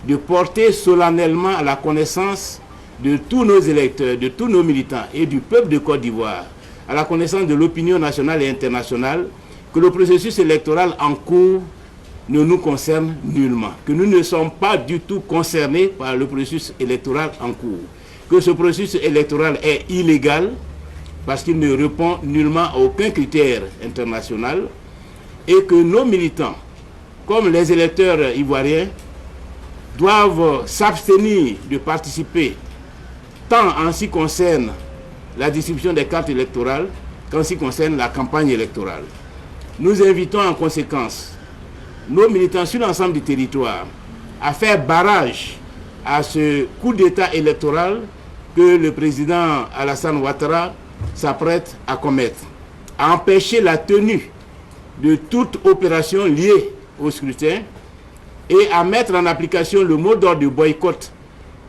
de porter solennellement à la connaissance de tous nos électeurs, de tous nos militants et du peuple de Côte d'Ivoire, à la connaissance de l'opinion nationale et internationale, que le processus électoral en cours ne nous concerne nullement, que nous ne sommes pas du tout concernés par le processus électoral en cours, que ce processus électoral est illégal parce qu'il ne répond nullement à aucun critère international et que nos militants, comme les électeurs ivoiriens, doivent s'abstenir de participer tant en ce qui concerne la distribution des cartes électorales qu'en ce qui concerne la campagne électorale. Nous invitons en conséquence nos militants sur l'ensemble du territoire à faire barrage à ce coup d'État électoral que le président Alassane Ouattara s'apprête à commettre, à empêcher la tenue de toute opération liée au scrutin et à mettre en application le mot d'ordre du boycott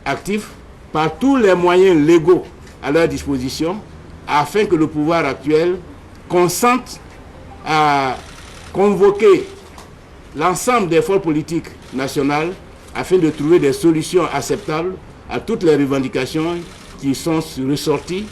actif par tous les moyens légaux à leur disposition afin que le pouvoir actuel consente à convoquer l'ensemble des forces politiques nationales afin de trouver des solutions acceptables à toutes les revendications qui sont ressorties.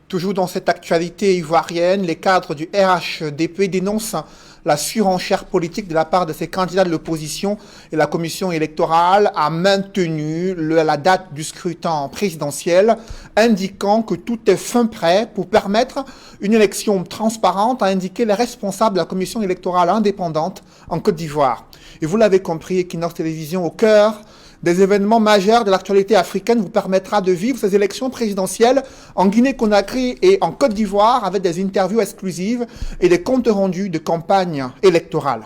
Toujours dans cette actualité ivoirienne, les cadres du RHDP dénoncent la surenchère politique de la part de ces candidats de l'opposition et la commission électorale a maintenu la date du scrutin présidentiel, indiquant que tout est fin prêt pour permettre une élection transparente, a indiqué les responsables de la commission électorale indépendante en Côte d'Ivoire. Et vous l'avez compris, Equinox Télévision, au cœur des événements majeurs de l'actualité africaine, vous permettra de vivre ces élections présidentielles en Guinée-Conakry et en Côte d'Ivoire avec des interviews exclusives et des comptes rendus de campagne électorale.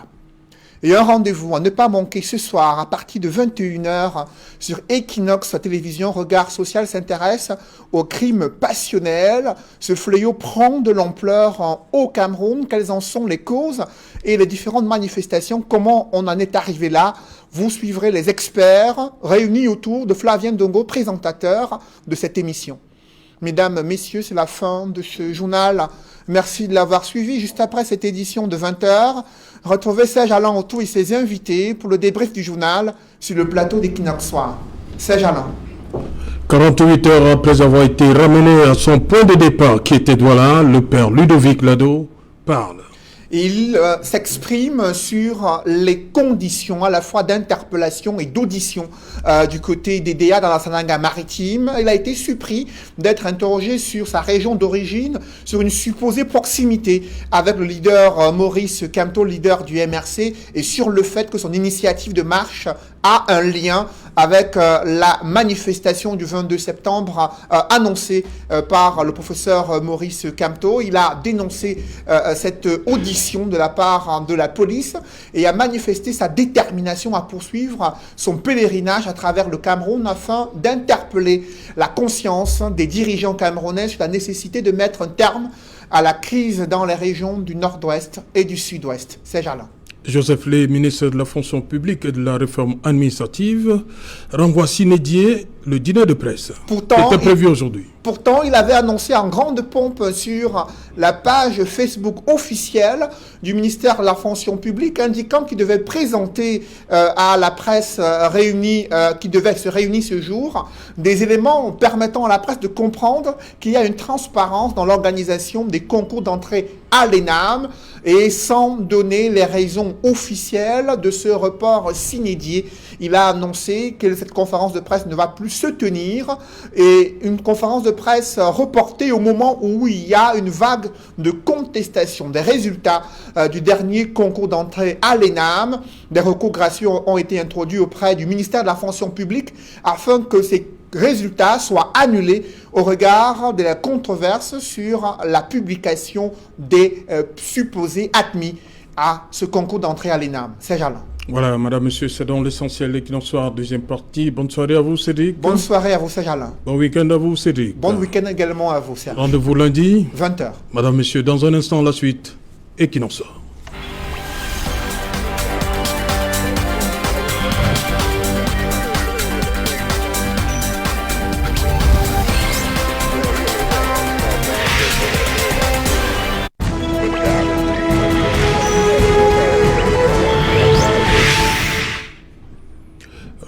Et un rendez-vous à ne pas manquer ce soir à partir de 21h sur Equinox Télévision. Regard Social s'intéresse aux crimes passionnels. Ce fléau prend de l'ampleur au Cameroun. Quelles en sont les causes et les différentes manifestations? Comment on en est arrivé là? Vous suivrez les experts réunis autour de Flavien Ndongo, présentateur de cette émission. Mesdames, Messieurs, c'est la fin de ce journal. Merci de l'avoir suivi. Juste après cette édition de 20h, retrouvez Serge Alain Autou et ses invités pour le débrief du journal sur le plateau d'Equinox Soir. Serge Alain. 48 heures après avoir été ramené à son point de départ qui était Douala, le père Ludovic Lado parle. Il s'exprime sur les conditions à la fois d'interpellation et d'audition du côté des DA dans la Sananga maritime. Il a été surpris d'être interrogé sur sa région d'origine, sur une supposée proximité avec le leader Maurice Kamto, leader du MRC, et sur le fait que son initiative de marche a un lien avec la manifestation du 22 septembre annoncée par le professeur Maurice Kamto. Il a dénoncé cette audition de la part de la police et a manifesté sa détermination à poursuivre son pèlerinage à travers le Cameroun afin d'interpeller la conscience des dirigeants camerounais sur la nécessité de mettre un terme à la crise dans les régions du nord-ouest et du sud-ouest. C'est Jalin. Joseph Lé, ministre de la fonction publique et de la réforme administrative, renvoie sine die le dîner de presse Pourtant, qui était prévu aujourd'hui. Pourtant, il avait annoncé en grande pompe sur la page Facebook officielle du ministère de la Fonction publique, indiquant qu'il devait présenter à la presse réunie, qui devait se réunir ce jour, des éléments permettant à la presse de comprendre qu'il y a une transparence dans l'organisation des concours d'entrée à l'ENAM, et sans donner les raisons officielles de ce report s'inédié. Il a annoncé que cette conférence de presse ne va plus se tenir, et une conférence de presse reportée au moment où il y a une vague de contestation des résultats du dernier concours d'entrée à l'ENAM. Des recours gracieux ont été introduits auprès du ministère de la Fonction publique afin que ces résultats soient annulés au regard de la controverse sur la publication des supposés admis à ce concours d'entrée à l'ENAM. Serge Alain. Voilà, madame, monsieur, c'est dans l'essentiel de l'Equinoxe Soir, deuxième partie. Bonne soirée à vous, Cédric. Bonne soirée à vous, Serge Alain. Bon week-end à vous, Cédric. Bon week-end également à vous, Serge. Rendez-vous lundi. 20h. Madame, monsieur, dans un instant, la suite. Equinoxe Soir.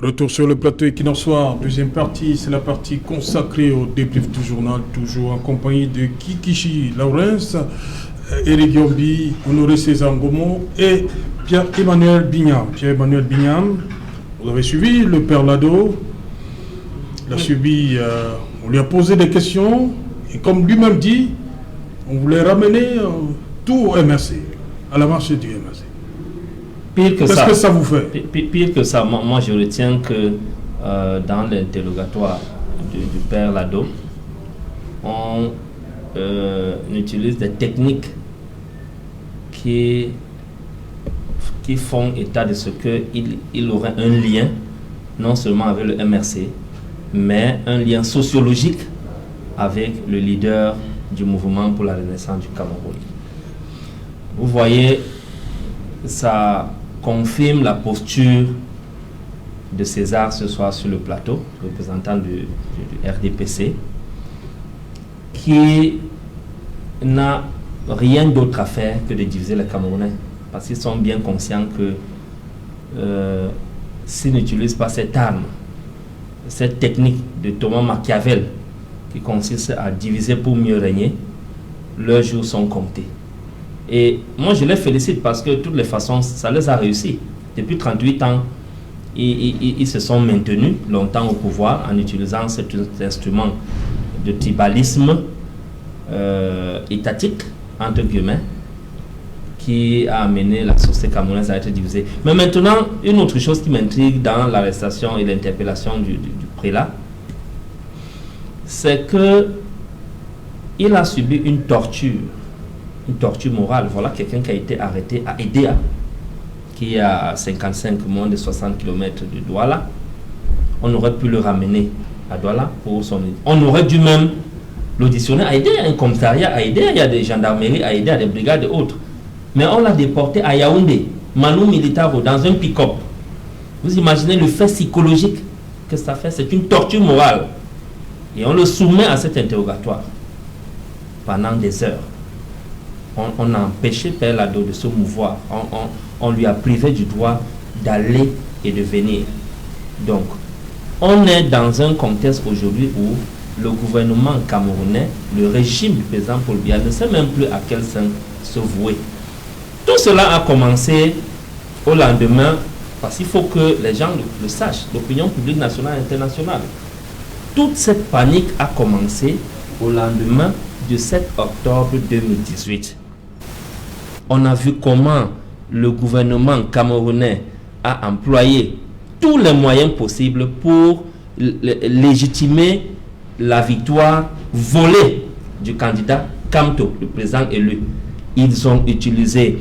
Retour sur le plateau Equinoxe Soir, deuxième partie, c'est la partie consacrée au débrief du journal, toujours en compagnie de Kikichi Lawrence, Eric Yombi, Honoré César Ngomo et Pierre-Emmanuel Bignam. Pierre-Emmanuel Bignam, vous avez suivi le père Lado, il a suivi, on lui a posé des questions, et comme lui-même dit, on voulait ramener tout au MRC, à la marche du MRC. Qu'est-ce que ça vous fait? Pire que ça, moi je retiens que dans l'interrogatoire du père Lado, on utilise des techniques qui font état de ce qu'il aurait un lien, non seulement avec le MRC, mais un lien sociologique avec le leader du mouvement pour la renaissance du Cameroun. Vous voyez, ça confirme la posture de César ce soir sur le plateau, représentant du RDPC, qui n'a rien d'autre à faire que de diviser les Camerounais, parce qu'ils sont bien conscients que s'ils n'utilisent pas cette arme, cette technique de Thomas Machiavel, qui consiste à diviser pour mieux régner, leurs jours sont comptés. Et moi, je les félicite parce que de toutes les façons, ça les a réussi. Depuis 38 ans, ils se sont maintenus longtemps au pouvoir en utilisant cet instrument de tribalisme étatique, entre guillemets, qui a amené la société camerounaise à être divisée. Mais maintenant, une autre chose qui m'intrigue dans l'arrestation et l'interpellation du prélat, c'est qu'il a subi une torture morale. Voilà quelqu'un qui a été arrêté à Edea, qui est à 55, moins de 60 km de Douala. On aurait pu le ramener à Douala pour son... On aurait dû même l'auditionner à Edea, un commissariat à Edea, il y a des gendarmeries à Edea, des brigades et autres. Mais on l'a déporté à Yaoundé, Manu Militaro, dans un pick-up. Vous imaginez le fait psychologique que ça fait? C'est une torture morale. Et on le soumet à cet interrogatoire pendant des heures. On a empêché Père Lado de se mouvoir. On lui a privé du droit d'aller et de venir. Donc, on est dans un contexte aujourd'hui où le gouvernement camerounais, le régime du président Paul Biya ne sait même plus à quel sein se vouer. Tout cela a commencé au lendemain, parce qu'il faut que les gens le sachent, l'opinion publique nationale et internationale. Toute cette panique a commencé au lendemain du 7 octobre 2018. On a vu comment le gouvernement camerounais a employé tous les moyens possibles pour légitimer la victoire volée du candidat Kamto, le président élu. Ils ont utilisé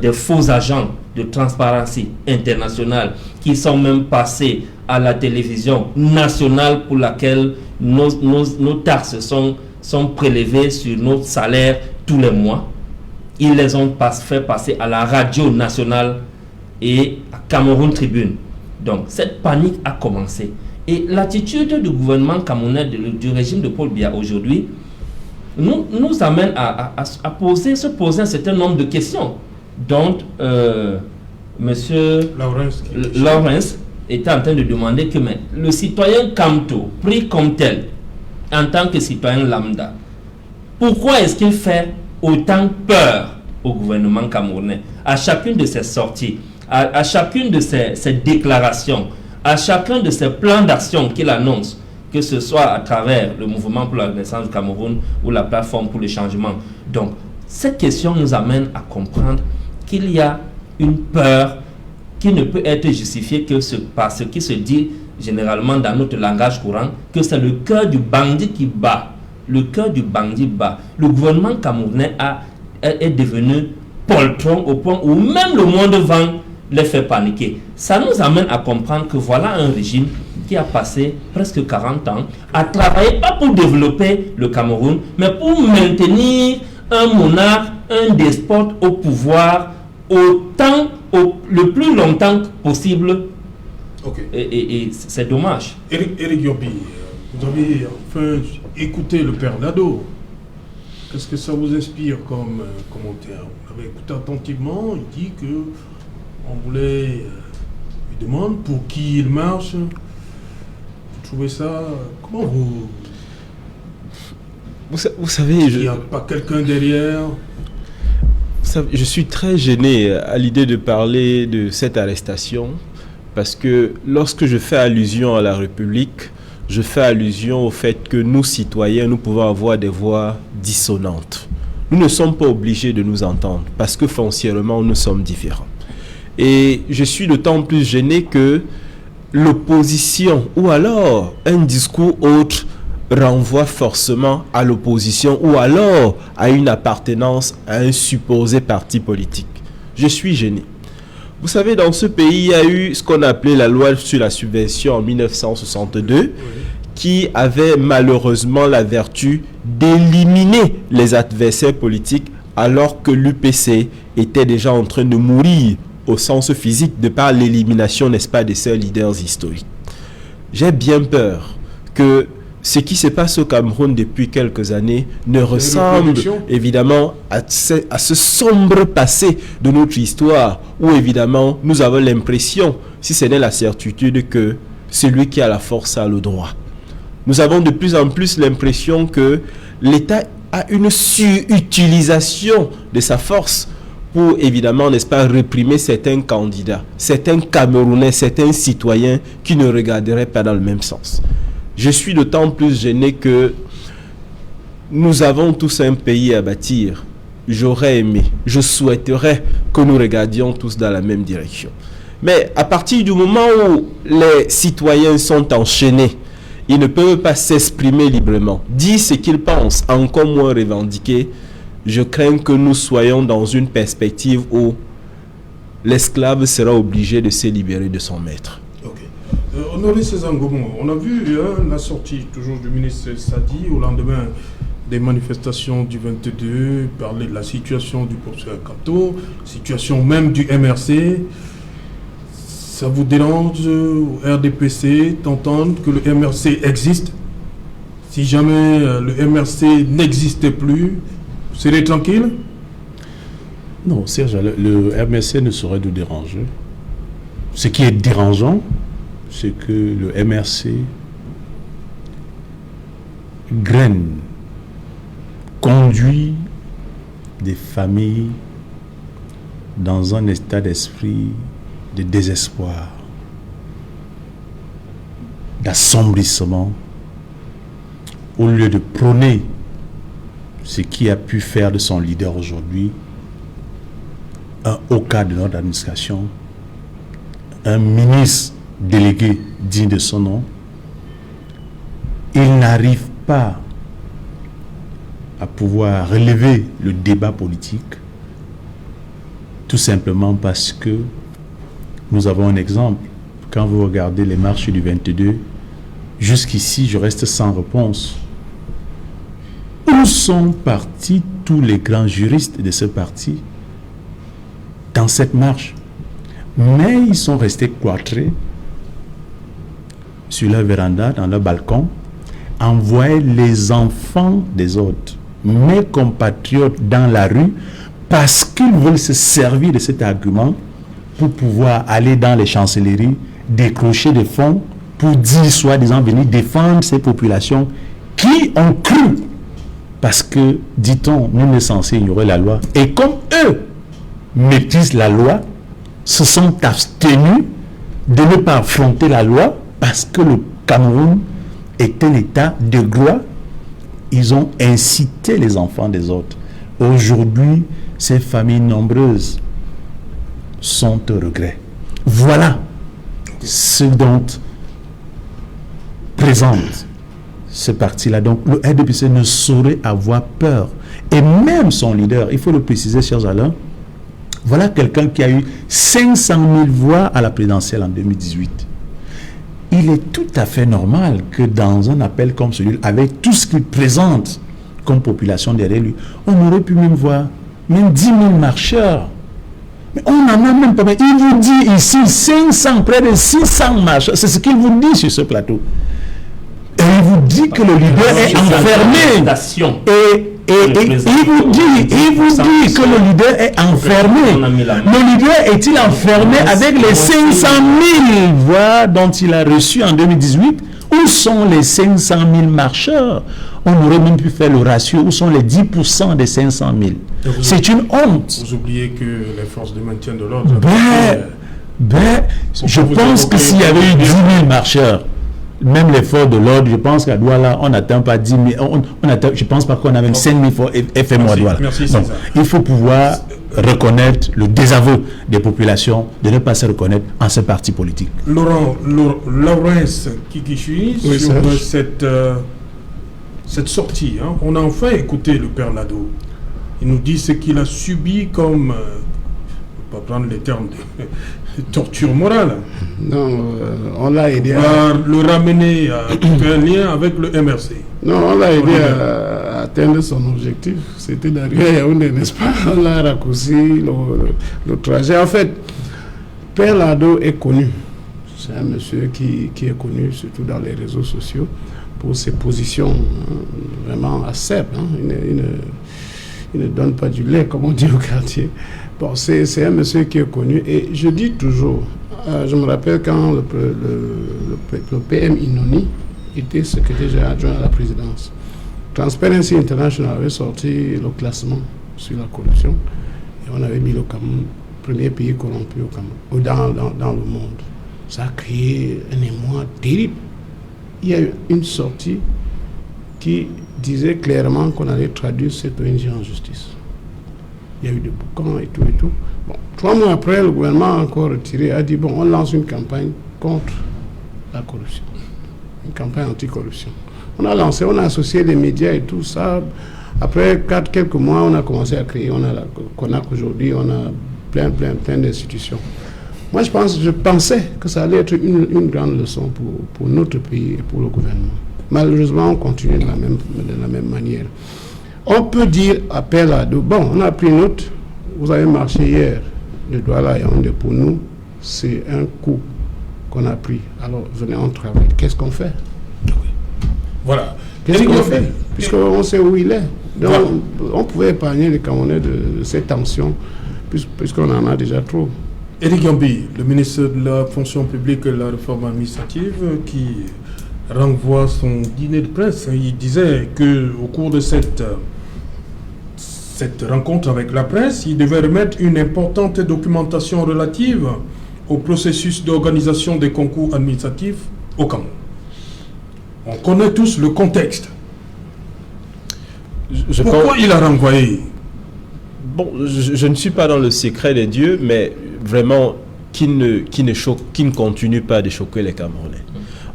des faux agents de Transparency International qui sont même passés à la télévision nationale pour laquelle nos taxes sont prélevées sur nos salaires tous les mois. Ils les ont fait passer à la radio nationale et à Cameroun Tribune. Donc cette panique a commencé. Et l'attitude du gouvernement camerounais, du régime de Paul Biya aujourd'hui, nous amène à se poser un certain nombre de questions. Donc, M. Lawrence était en train de demander que le citoyen Kamto, pris comme tel, en tant que citoyen lambda, pourquoi est-ce qu'il fait autant peur au gouvernement camerounais à chacune de ses sorties, à chacune de ses déclarations, à chacun de ses plans d'action qu'il annonce, que ce soit à travers le mouvement pour la renaissance du Cameroun ou la plateforme pour le changement. Donc, cette question nous amène à comprendre qu'il y a une peur qui ne peut être justifiée que par ce qui se dit généralement dans notre langage courant, que c'est le cœur du bandit qui bat. Le cœur du bandit bat. Le gouvernement camerounais est devenu poltron au point où même le monde vent les fait paniquer. Ça nous amène à comprendre que voilà un régime qui a passé presque 40 ans à travailler, pas pour développer le Cameroun, mais pour maintenir un monarque, un despote au pouvoir le plus longtemps possible. Okay. Et c'est dommage. Éric Yombi, vous avez enfin écouté le père Dado. Qu'est-ce que ça vous inspire comme commentaire? Vous avez écouté attentivement, il dit que on voulait lui demande pour qui il marche. Vous trouvez ça comment vous savez, il n'y a pas quelqu'un derrière. Je suis très gêné à l'idée de parler de cette arrestation parce que lorsque je fais allusion à la République, je fais allusion au fait que nous, citoyens, nous pouvons avoir des voix dissonantes. Nous ne sommes pas obligés de nous entendre parce que foncièrement, nous sommes différents. Et je suis d'autant plus gêné que l'opposition ou alors un discours autre renvoie forcément à l'opposition ou alors à une appartenance à un supposé parti politique. Je suis gêné. Vous savez, dans ce pays, il y a eu ce qu'on appelait la loi sur la subvention en 1962, qui avait malheureusement la vertu d'éliminer les adversaires politiques alors que l'UPC était déjà en train de mourir au sens physique de par l'élimination, n'est-ce pas, de ses leaders historiques. J'ai bien peur que ce qui se passe au Cameroun depuis quelques années ne ressemble évidemment à ce sombre passé de notre histoire où évidemment nous avons l'impression, si ce n'est la certitude, que celui qui a la force a le droit. Nous avons de plus en plus l'impression que l'État a une surutilisation de sa force pour évidemment, n'est-ce pas, réprimer certains candidats, certains Camerounais, certains citoyens qui ne regarderaient pas dans le même sens. Je suis d'autant plus gêné que nous avons tous un pays à bâtir. J'aurais aimé, je souhaiterais que nous regardions tous dans la même direction. Mais à partir du moment où les citoyens sont enchaînés, ils ne peuvent pas s'exprimer librement, dire ce qu'ils pensent, encore moins revendiquer. Je crains que nous soyons dans une perspective où l'esclave sera obligé de se libérer de son maître. Honoré César Ngomon, on a vu la sortie toujours du ministre Sadi au lendemain des manifestations du 22, parler de la situation du professeur Kamto, situation même du MRC. Ça vous dérange au RDPC d'entendre que le MRC existe? Si jamais le MRC n'existait plus, vous serez tranquille? Non, Serge, le MRC ne saurait nous déranger. Ce qui est dérangeant, c'est que le MRC graine, conduit des familles dans un état d'esprit de désespoir, d'assombrissement, au lieu de prôner ce qui a pu faire de son leader aujourd'hui un haut cadre de notre administration, un ministre délégué digne de son nom. Il n'arrive pas à pouvoir relever le débat politique tout simplement parce que nous avons un exemple. Quand vous regardez les marches du 22, jusqu'ici je reste sans réponse. Où sont partis tous les grands juristes de ce parti dans cette marche? Mais ils sont restés cloîtrés sur leur véranda, dans leur balcon, envoyer les enfants des autres, mes compatriotes, dans la rue, parce qu'ils veulent se servir de cet argument pour pouvoir aller dans les chancelleries, décrocher des fonds pour dire, soi-disant, venir défendre ces populations qui ont cru, parce que, dit-on, nous sommes censés ignorer la loi, et comme eux maîtrisent la loi, se sont abstenus de ne pas affronter la loi, parce que le Cameroun est un état de droit. Ils ont incité les enfants des autres. Aujourd'hui, ces familles nombreuses sont au regret. Voilà ce dont présente ce parti-là. Donc, le RDPC ne saurait avoir peur. Et même son leader, il faut le préciser, chers Alain, voilà quelqu'un qui a eu 500 000 voix à la présidentielle en 2018. Il est tout à fait normal que dans un appel comme celui-là, avec tout ce qu'il présente comme population derrière lui, on aurait pu même voir même 10 000 marcheurs. Mais on n'en a même pas. Il vous dit ici 500, près de 600 marcheurs. C'est ce qu'il vous dit sur ce plateau. Et il vous dit que le leader est enfermé. Et il vous dit que le leader est enfermé. Le leader est-il enfermé avec les 500 000 voix dont il a reçu en 2018? Où sont les 500 000 marcheurs? On aurait même pu faire le ratio. Où sont les 10% des 500 000? C'est une honte. Vous oubliez que les forces de maintien de l'ordre... je pense que s'il y avait eu 10 000 marcheurs, même les forces de l'ordre, je pense qu'à Douala, on n'atteint pas 10 000. Je ne pense pas qu'on a même 5 000 FMO à Douala. Donc, il faut pouvoir reconnaître le désaveu des populations de ne pas se reconnaître en ce parti politique. Lawrence Kikichi, oui, sur cette sortie, hein, on a enfin écouté le père Lado. Il nous dit ce qu'il a subi comme, on va prendre les termes de torture morale. Non, on l'a aidé à le ramener à un lien avec le MRC. Non, on l'a aidé à atteindre son objectif. C'était d'arriver à Yaoundé, n'est-ce pas? On l'a raccourci le trajet. En fait, Père Lado est connu. C'est un monsieur qui est connu, surtout dans les réseaux sociaux, pour ses positions vraiment acerbes. Hein. Il ne donne pas du lait, comme on dit au quartier. Bon, c'est un monsieur qui est connu. Et je dis toujours, je me rappelle quand le PM Inoni était secrétaire adjoint à la présidence. Transparency International avait sorti le classement sur la corruption. Et on avait mis le Cameroun, premier pays corrompu au Cameroun, dans le monde. Ça a créé un émoi terrible. Il y a eu une sortie qui disait clairement qu'on allait traduire cette ONG en justice. Il y a eu des boucans et tout et tout. Bon, 3 mois après, le gouvernement a encore retiré, a dit bon, on lance une campagne contre la corruption, une campagne anti-corruption. On a lancé, on a associé les médias et tout ça. Après quelques mois, on a commencé à créer, on a la CONAC aujourd'hui, on a plein d'institutions. Moi, je pensais que ça allait être une grande leçon pour notre pays et pour le gouvernement. Malheureusement, on continue de la même manière. On peut dire, appel à deux. Bon, on a pris note. Vous avez marché hier de Douala à Yaoundé. Pour nous, c'est un coup qu'on a pris. Alors, venez, on travaille. Qu'est-ce qu'on fait? Voilà. Qu'est-ce qu'on fait? Puisqu'on sait où il est. Donc, voilà. On pouvait épargner les Camerounais de cette tension, puisqu'on en a déjà trop. Éric Yambi, le ministre de la fonction publique et de la réforme administrative, qui renvoie son dîner de presse. Il disait qu'au cours de cette rencontre avec la presse, il devait remettre une importante documentation relative au processus d'organisation des concours administratifs au Cameroun. On connaît tous le contexte. Pourquoi il a renvoyé? Bon, je ne suis pas dans le secret des dieux, mais vraiment, qui ne continue pas de choquer les Camerounais.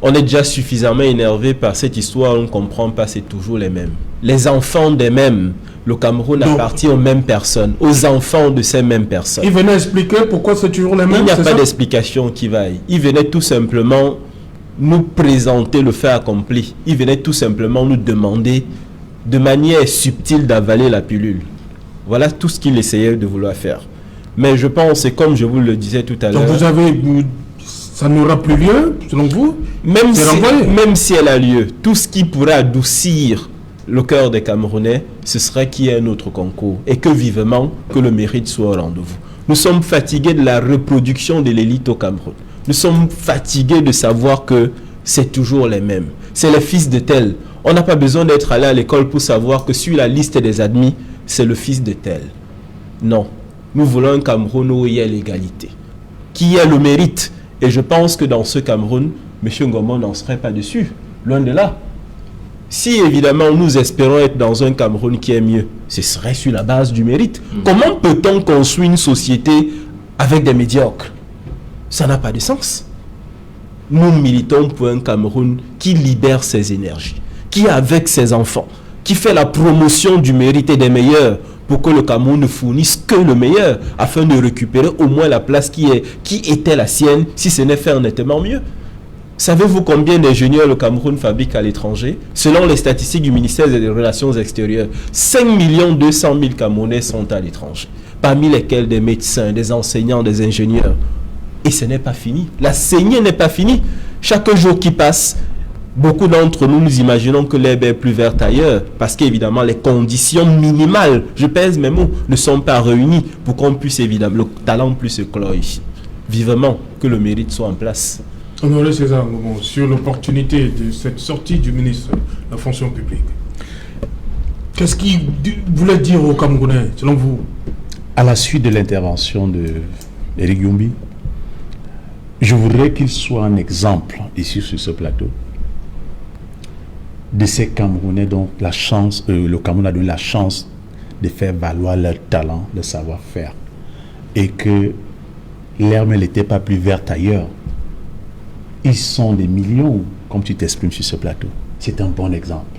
On est déjà suffisamment énervé par cette histoire, on ne comprend pas, c'est toujours les mêmes. Les enfants des mêmes. Le Cameroun appartient aux mêmes personnes, aux enfants de ces mêmes personnes. Il venait expliquer pourquoi c'est toujours les mêmes. Il n'y a pas d'explication qui vaille. Il venait tout simplement nous présenter le fait accompli. Il venait tout simplement nous demander de manière subtile d'avaler la pilule. Voilà tout ce qu'il essayait de vouloir faire. Mais je pense, et comme je vous le disais tout à l'heure... Donc vous avez ça n'aura plus lieu, selon vous? Même si elle a lieu, tout ce qui pourrait adoucir le cœur des Camerounais, ce serait qu'il y ait un autre concours et que vivement que le mérite soit au rendez-vous. Nous sommes fatigués de la reproduction de l'élite au Cameroun. Nous sommes fatigués de savoir que c'est toujours les mêmes. C'est les fils de tel. On n'a pas besoin d'être allé à l'école pour savoir que sur la liste des admis, c'est le fils de tel. Non. Nous voulons un Cameroun où il y a l'égalité, qui ait le mérite. Et je pense que dans ce Cameroun, M. Ngoma n'en serait pas dessus. Loin de là. Si évidemment nous espérons être dans un Cameroun qui est mieux, ce serait sur la base du mérite. Comment peut-on construire une société avec des médiocres? Ça n'a pas de sens. Nous militons pour un Cameroun qui libère ses énergies, qui avec ses enfants, qui fait la promotion du mérite et des meilleurs pour que le Cameroun ne fournisse que le meilleur afin de récupérer au moins la place qui était la sienne, si ce n'est faire nettement mieux. Savez-vous combien d'ingénieurs le Cameroun fabrique à l'étranger? Selon les statistiques du ministère des Relations extérieures, 5 200 000 Camerounais sont à l'étranger, parmi lesquels des médecins, des enseignants, des ingénieurs. Et ce n'est pas fini. La saignée n'est pas finie. Chaque jour qui passe, beaucoup d'entre nous, nous imaginons que l'herbe est plus verte ailleurs, parce qu'évidemment, les conditions minimales, je pèse mes mots, ne sont pas réunies pour qu'on puisse, évidemment, le talent puisse se clore ici. Vivement que le mérite soit en place. Honoré César Ngoma, sur l'opportunité de cette sortie du ministre de la fonction publique, qu'est-ce qu'il voulait dire aux Camerounais, selon vous? À la suite de l'intervention d'Éric Yombi, je voudrais qu'il soit un exemple ici sur ce plateau de ces Camerounais dont le Cameroun a donné la chance de faire valoir leur talent, leur savoir-faire, et que l'herbe n'était pas plus verte ailleurs. Ils sont des millions, comme tu t'exprimes sur ce plateau. C'est un bon exemple.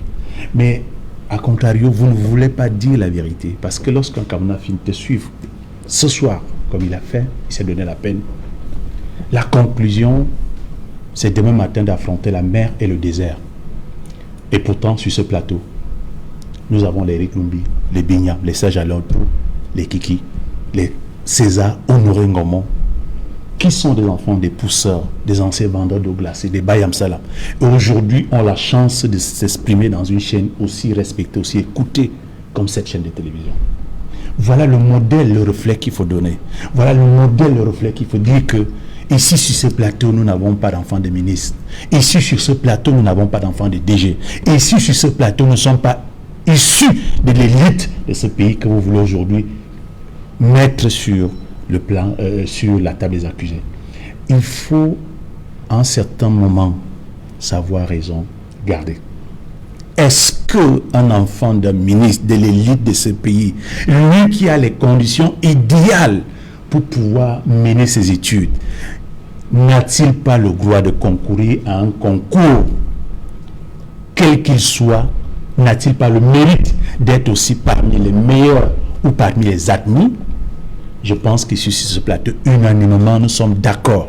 Mais, à contrario, vous ne voulez pas dire la vérité. Parce que lorsqu'un Camerounais finit de te suivre, ce soir, comme il a fait, il s'est donné la peine. La conclusion, c'est demain matin d'affronter la mer et le désert. Et pourtant, sur ce plateau, nous avons les Éric Lumbi, les Bignam, les Serge Alonso, les Kiki, les César Honoré Ngoma, qui sont des enfants des pousseurs, des anciens vendeurs d'eau glacée, des Bayam Salam. Et aujourd'hui, ont la chance de s'exprimer dans une chaîne aussi respectée, aussi écoutée comme cette chaîne de télévision. Voilà le modèle, le reflet qu'il faut donner. Voilà le modèle, le reflet qu'il faut dire que ici, sur ce plateau, nous n'avons pas d'enfants de ministres. Ici, sur ce plateau, nous n'avons pas d'enfants de DG. Ici, sur ce plateau, nous ne sommes pas issus de l'élite de ce pays que vous voulez aujourd'hui mettre sur le plan, sur la table des accusés. Il faut, à un certain moment, savoir raison garder. Est-ce qu'un enfant d'un ministre de l'élite de ce pays, lui qui a les conditions idéales pour pouvoir mener ses études, n'a-t-il pas le droit de concourir à un concours, quel qu'il soit? N'a-t-il pas le mérite d'être aussi parmi les meilleurs ou parmi les admis? Je pense que sur ce plateau, unanimement, nous sommes d'accord.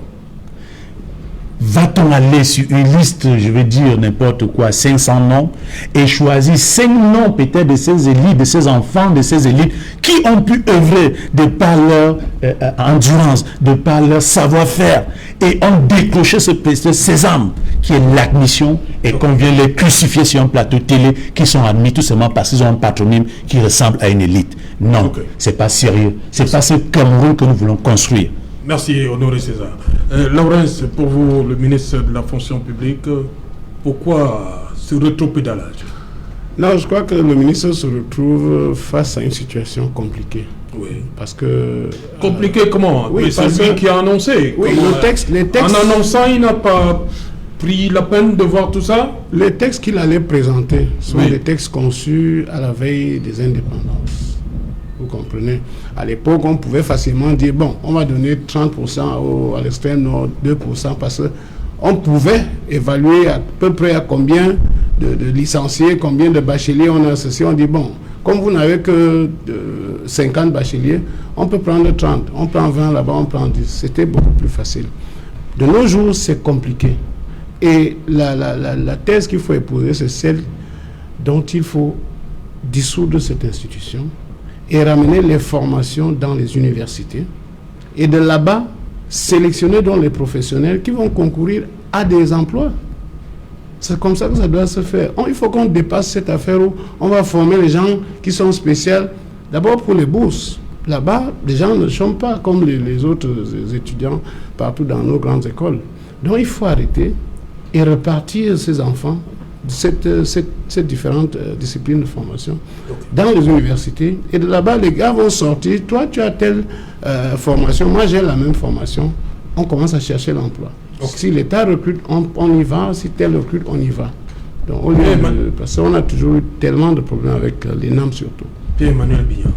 Va-t-on aller sur une liste, je vais dire n'importe quoi, 500 noms, et choisir 5 noms peut-être de ces élites, de ces enfants, de ces élites, qui ont pu œuvrer de par leur endurance, de par leur savoir-faire, et ont décroché ce sésame, qui est l'admission, et qu'on vient les crucifier sur un plateau télé, qui sont admis tout simplement parce qu'ils ont un patronyme qui ressemble à une élite. Non, c'est pas sérieux. C'est pas ce Cameroun que nous voulons construire. Merci, Honoré César. Laurence, pour vous, le ministre de la fonction publique, pourquoi ce rétropédalage? Non, je crois que le ministre se retrouve face à une situation compliquée. Oui. Parce que... Compliqué comment? Oui, c'est lui qui a annoncé. Oui, les textes... En annonçant, il n'a pas pris la peine de voir tout ça? Les textes qu'il allait présenter sont des textes conçus à la veille des indépendances. Vous comprenez? À l'époque, on pouvait facilement dire, bon, on va donner 30% à l'extrême nord, 2%, parce qu'on pouvait évaluer à peu près à combien de licenciés, combien de bacheliers on a ceci. On dit, bon, comme vous n'avez que 50 bacheliers, on peut prendre 30. On prend 20 là-bas, on prend 10. C'était beaucoup plus facile. De nos jours, c'est compliqué. Et la thèse qu'il faut épouser, c'est celle dont il faut dissoudre cette institution et ramener les formations dans les universités. Et de là-bas, sélectionner donc les professionnels qui vont concourir à des emplois. C'est comme ça que ça doit se faire. Il faut qu'on dépasse cette affaire où on va former les gens qui sont spéciaux. D'abord pour les bourses. Là-bas, les gens ne chôment pas comme les autres étudiants partout dans nos grandes écoles. Donc il faut arrêter et repartir ces enfants de ces différentes disciplines de formation dans les universités. Et de là-bas, les gars vont sortir. Toi, tu as telle formation. Moi, j'ai la même formation. On commence à chercher l'emploi. Si l'État recrute, on y va. Si tel recrute, on y va. Donc, parce qu'on a toujours eu tellement de problèmes avec les NAM surtout. Pierre-Emmanuel Biya.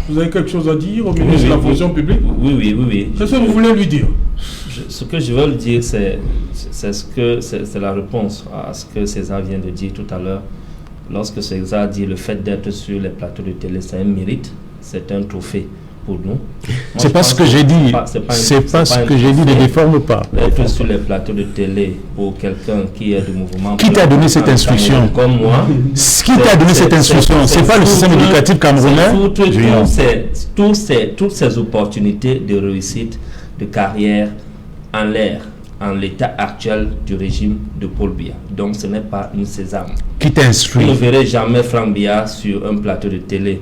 Vous avez quelque chose à dire au ministre de la fonction publique? Oui. Qu'est-ce que vous voulez lui dire? Ce que je veux lui dire, c'est la réponse à ce que César vient de dire tout à l'heure. Lorsque César dit le fait d'être sur les plateaux de télé, c'est un mérite, c'est un trophée pour nous. C'est pas ce que j'ai dit. C'est pas ce que j'ai dit, ne déforme pas. Être sur les plateaux de télé pour quelqu'un qui est de mouvement. Qui t'a donné cette instruction? Comme moi. Qui t'a donné cette instruction? C'est pas le système éducatif camerounais. Toutes ces opportunités de réussite, de carrière en l'air, en l'état actuel du régime de Paul Biya. Donc ce n'est pas une sésame. Qui t'instruit? Vous ne verrez jamais Franck Biya sur un plateau de télé.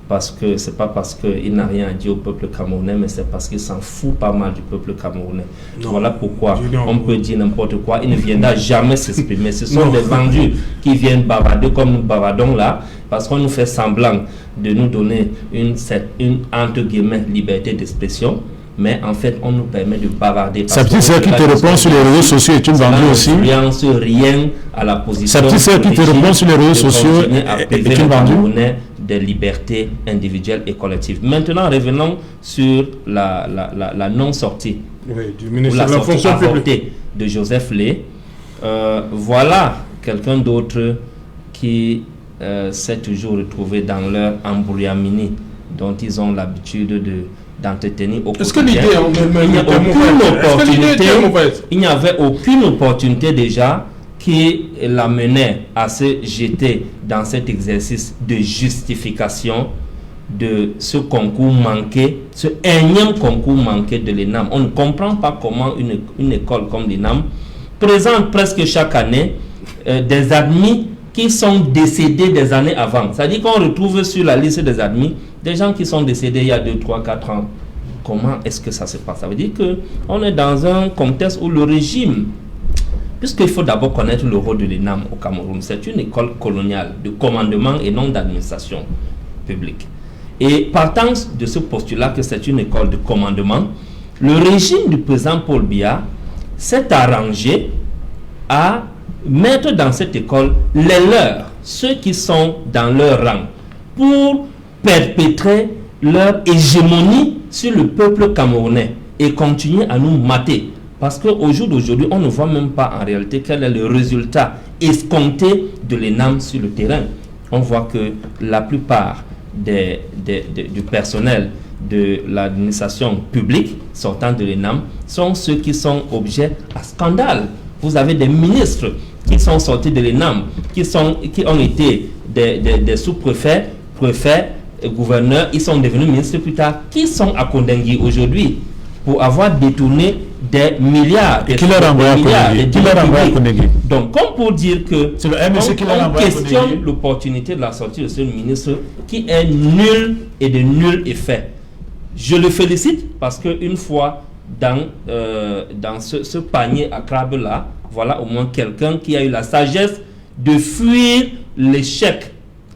Parce que c'est pas parce qu'il n'a rien à dire au peuple camerounais, mais c'est parce qu'il s'en fout pas mal du peuple camerounais. Non. Voilà pourquoi on peut dire n'importe quoi. Il ne viendra jamais s'exprimer. Ce sont des vendus qui viennent bavarder comme nous bavardons là, parce qu'on nous fait semblant de nous donner une entre guillemets liberté d'expression. Mais en fait, on nous permet de bavarder. Sa petite sœur qui te répond sur les réseaux sociaux est une vendue aussi. Rien à la position. Sa petite sœur qui te répond sur les réseaux sociaux est une vendue. Des libertés individuelles et collectives. Maintenant, revenons sur la non-sortie du ministre de la fonction publique de Joseph Lé. Voilà quelqu'un d'autre qui s'est toujours retrouvé dans leur embrouillamini dont ils ont l'habitude d'entretenir au quotidien. Il n'y avait aucune opportunité déjà qui l'amenait à se jeter dans cet exercice de justification de ce concours manqué, ce énième concours manqué de l'ENAM. On ne comprend pas comment une école comme l'ENAM présente presque chaque année des admis qui sont décédés des années avant. C'est-à-dire qu'on retrouve sur la liste des admis des gens qui sont décédés il y a 2, 3, 4 ans. Comment est-ce que ça se passe? Ça veut dire qu'on est dans un contexte où le régime, puisqu'il faut d'abord connaître le rôle de l'ENAM au Cameroun, c'est une école coloniale de commandement et non d'administration publique. Et partant de ce postulat que c'est une école de commandement, le régime du président Paul Biya s'est arrangé à mettre dans cette école les leurs, ceux qui sont dans leur rang, pour perpétrer leur hégémonie sur le peuple camerounais et continuer à nous mater. Parce qu'au jour d'aujourd'hui, on ne voit même pas en réalité quel est le résultat escompté de l'ENAM sur le terrain. On voit que la plupart du personnel de l'administration publique sortant de l'ENAM sont ceux qui sont objets à scandale. Vous avez des ministres qui sont sortis de l'ENAM, qui ont été des sous-préfets, préfets, gouverneurs, ils sont devenus ministres plus tard, qui sont à Kondengui aujourd'hui pour avoir détourné des milliards. Et qui leur a envoyé à Kondengui? Donc, comme pour dire que on questionne l'opportunité de la sortie de ce ministre qui est nul et de nul effet. Je le félicite parce qu'une fois dans ce panier à crabes là, voilà au moins quelqu'un qui a eu la sagesse de fuir l'échec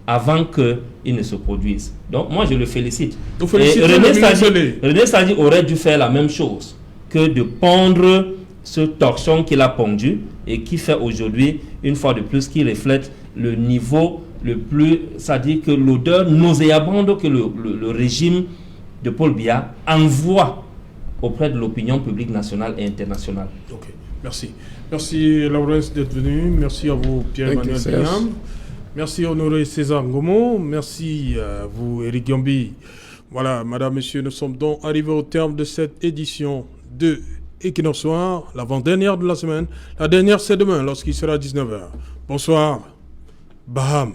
avant qu'il ne se produise. Donc moi je le félicite. Et René Sadi aurait dû faire la même chose que de pondre ce torchon qu'il a pondu et qui fait aujourd'hui, une fois de plus, qui reflète le niveau le plus, c'est-à-dire que l'odeur nauséabonde que le régime de Paul Biya envoie auprès de l'opinion publique nationale et internationale. Ok, merci. Merci Laurence d'être venu. Merci à vous Pierre-Emmanuel Biya. Merci Honoré César Ngomo. Merci à vous Eric Yombi. Voilà, madame, messieurs, nous sommes donc arrivés au terme de cette édition de Equinox Soir, l'avant-dernière de la semaine. La dernière, c'est demain, lorsqu'il sera 19h. Bonsoir. Baham.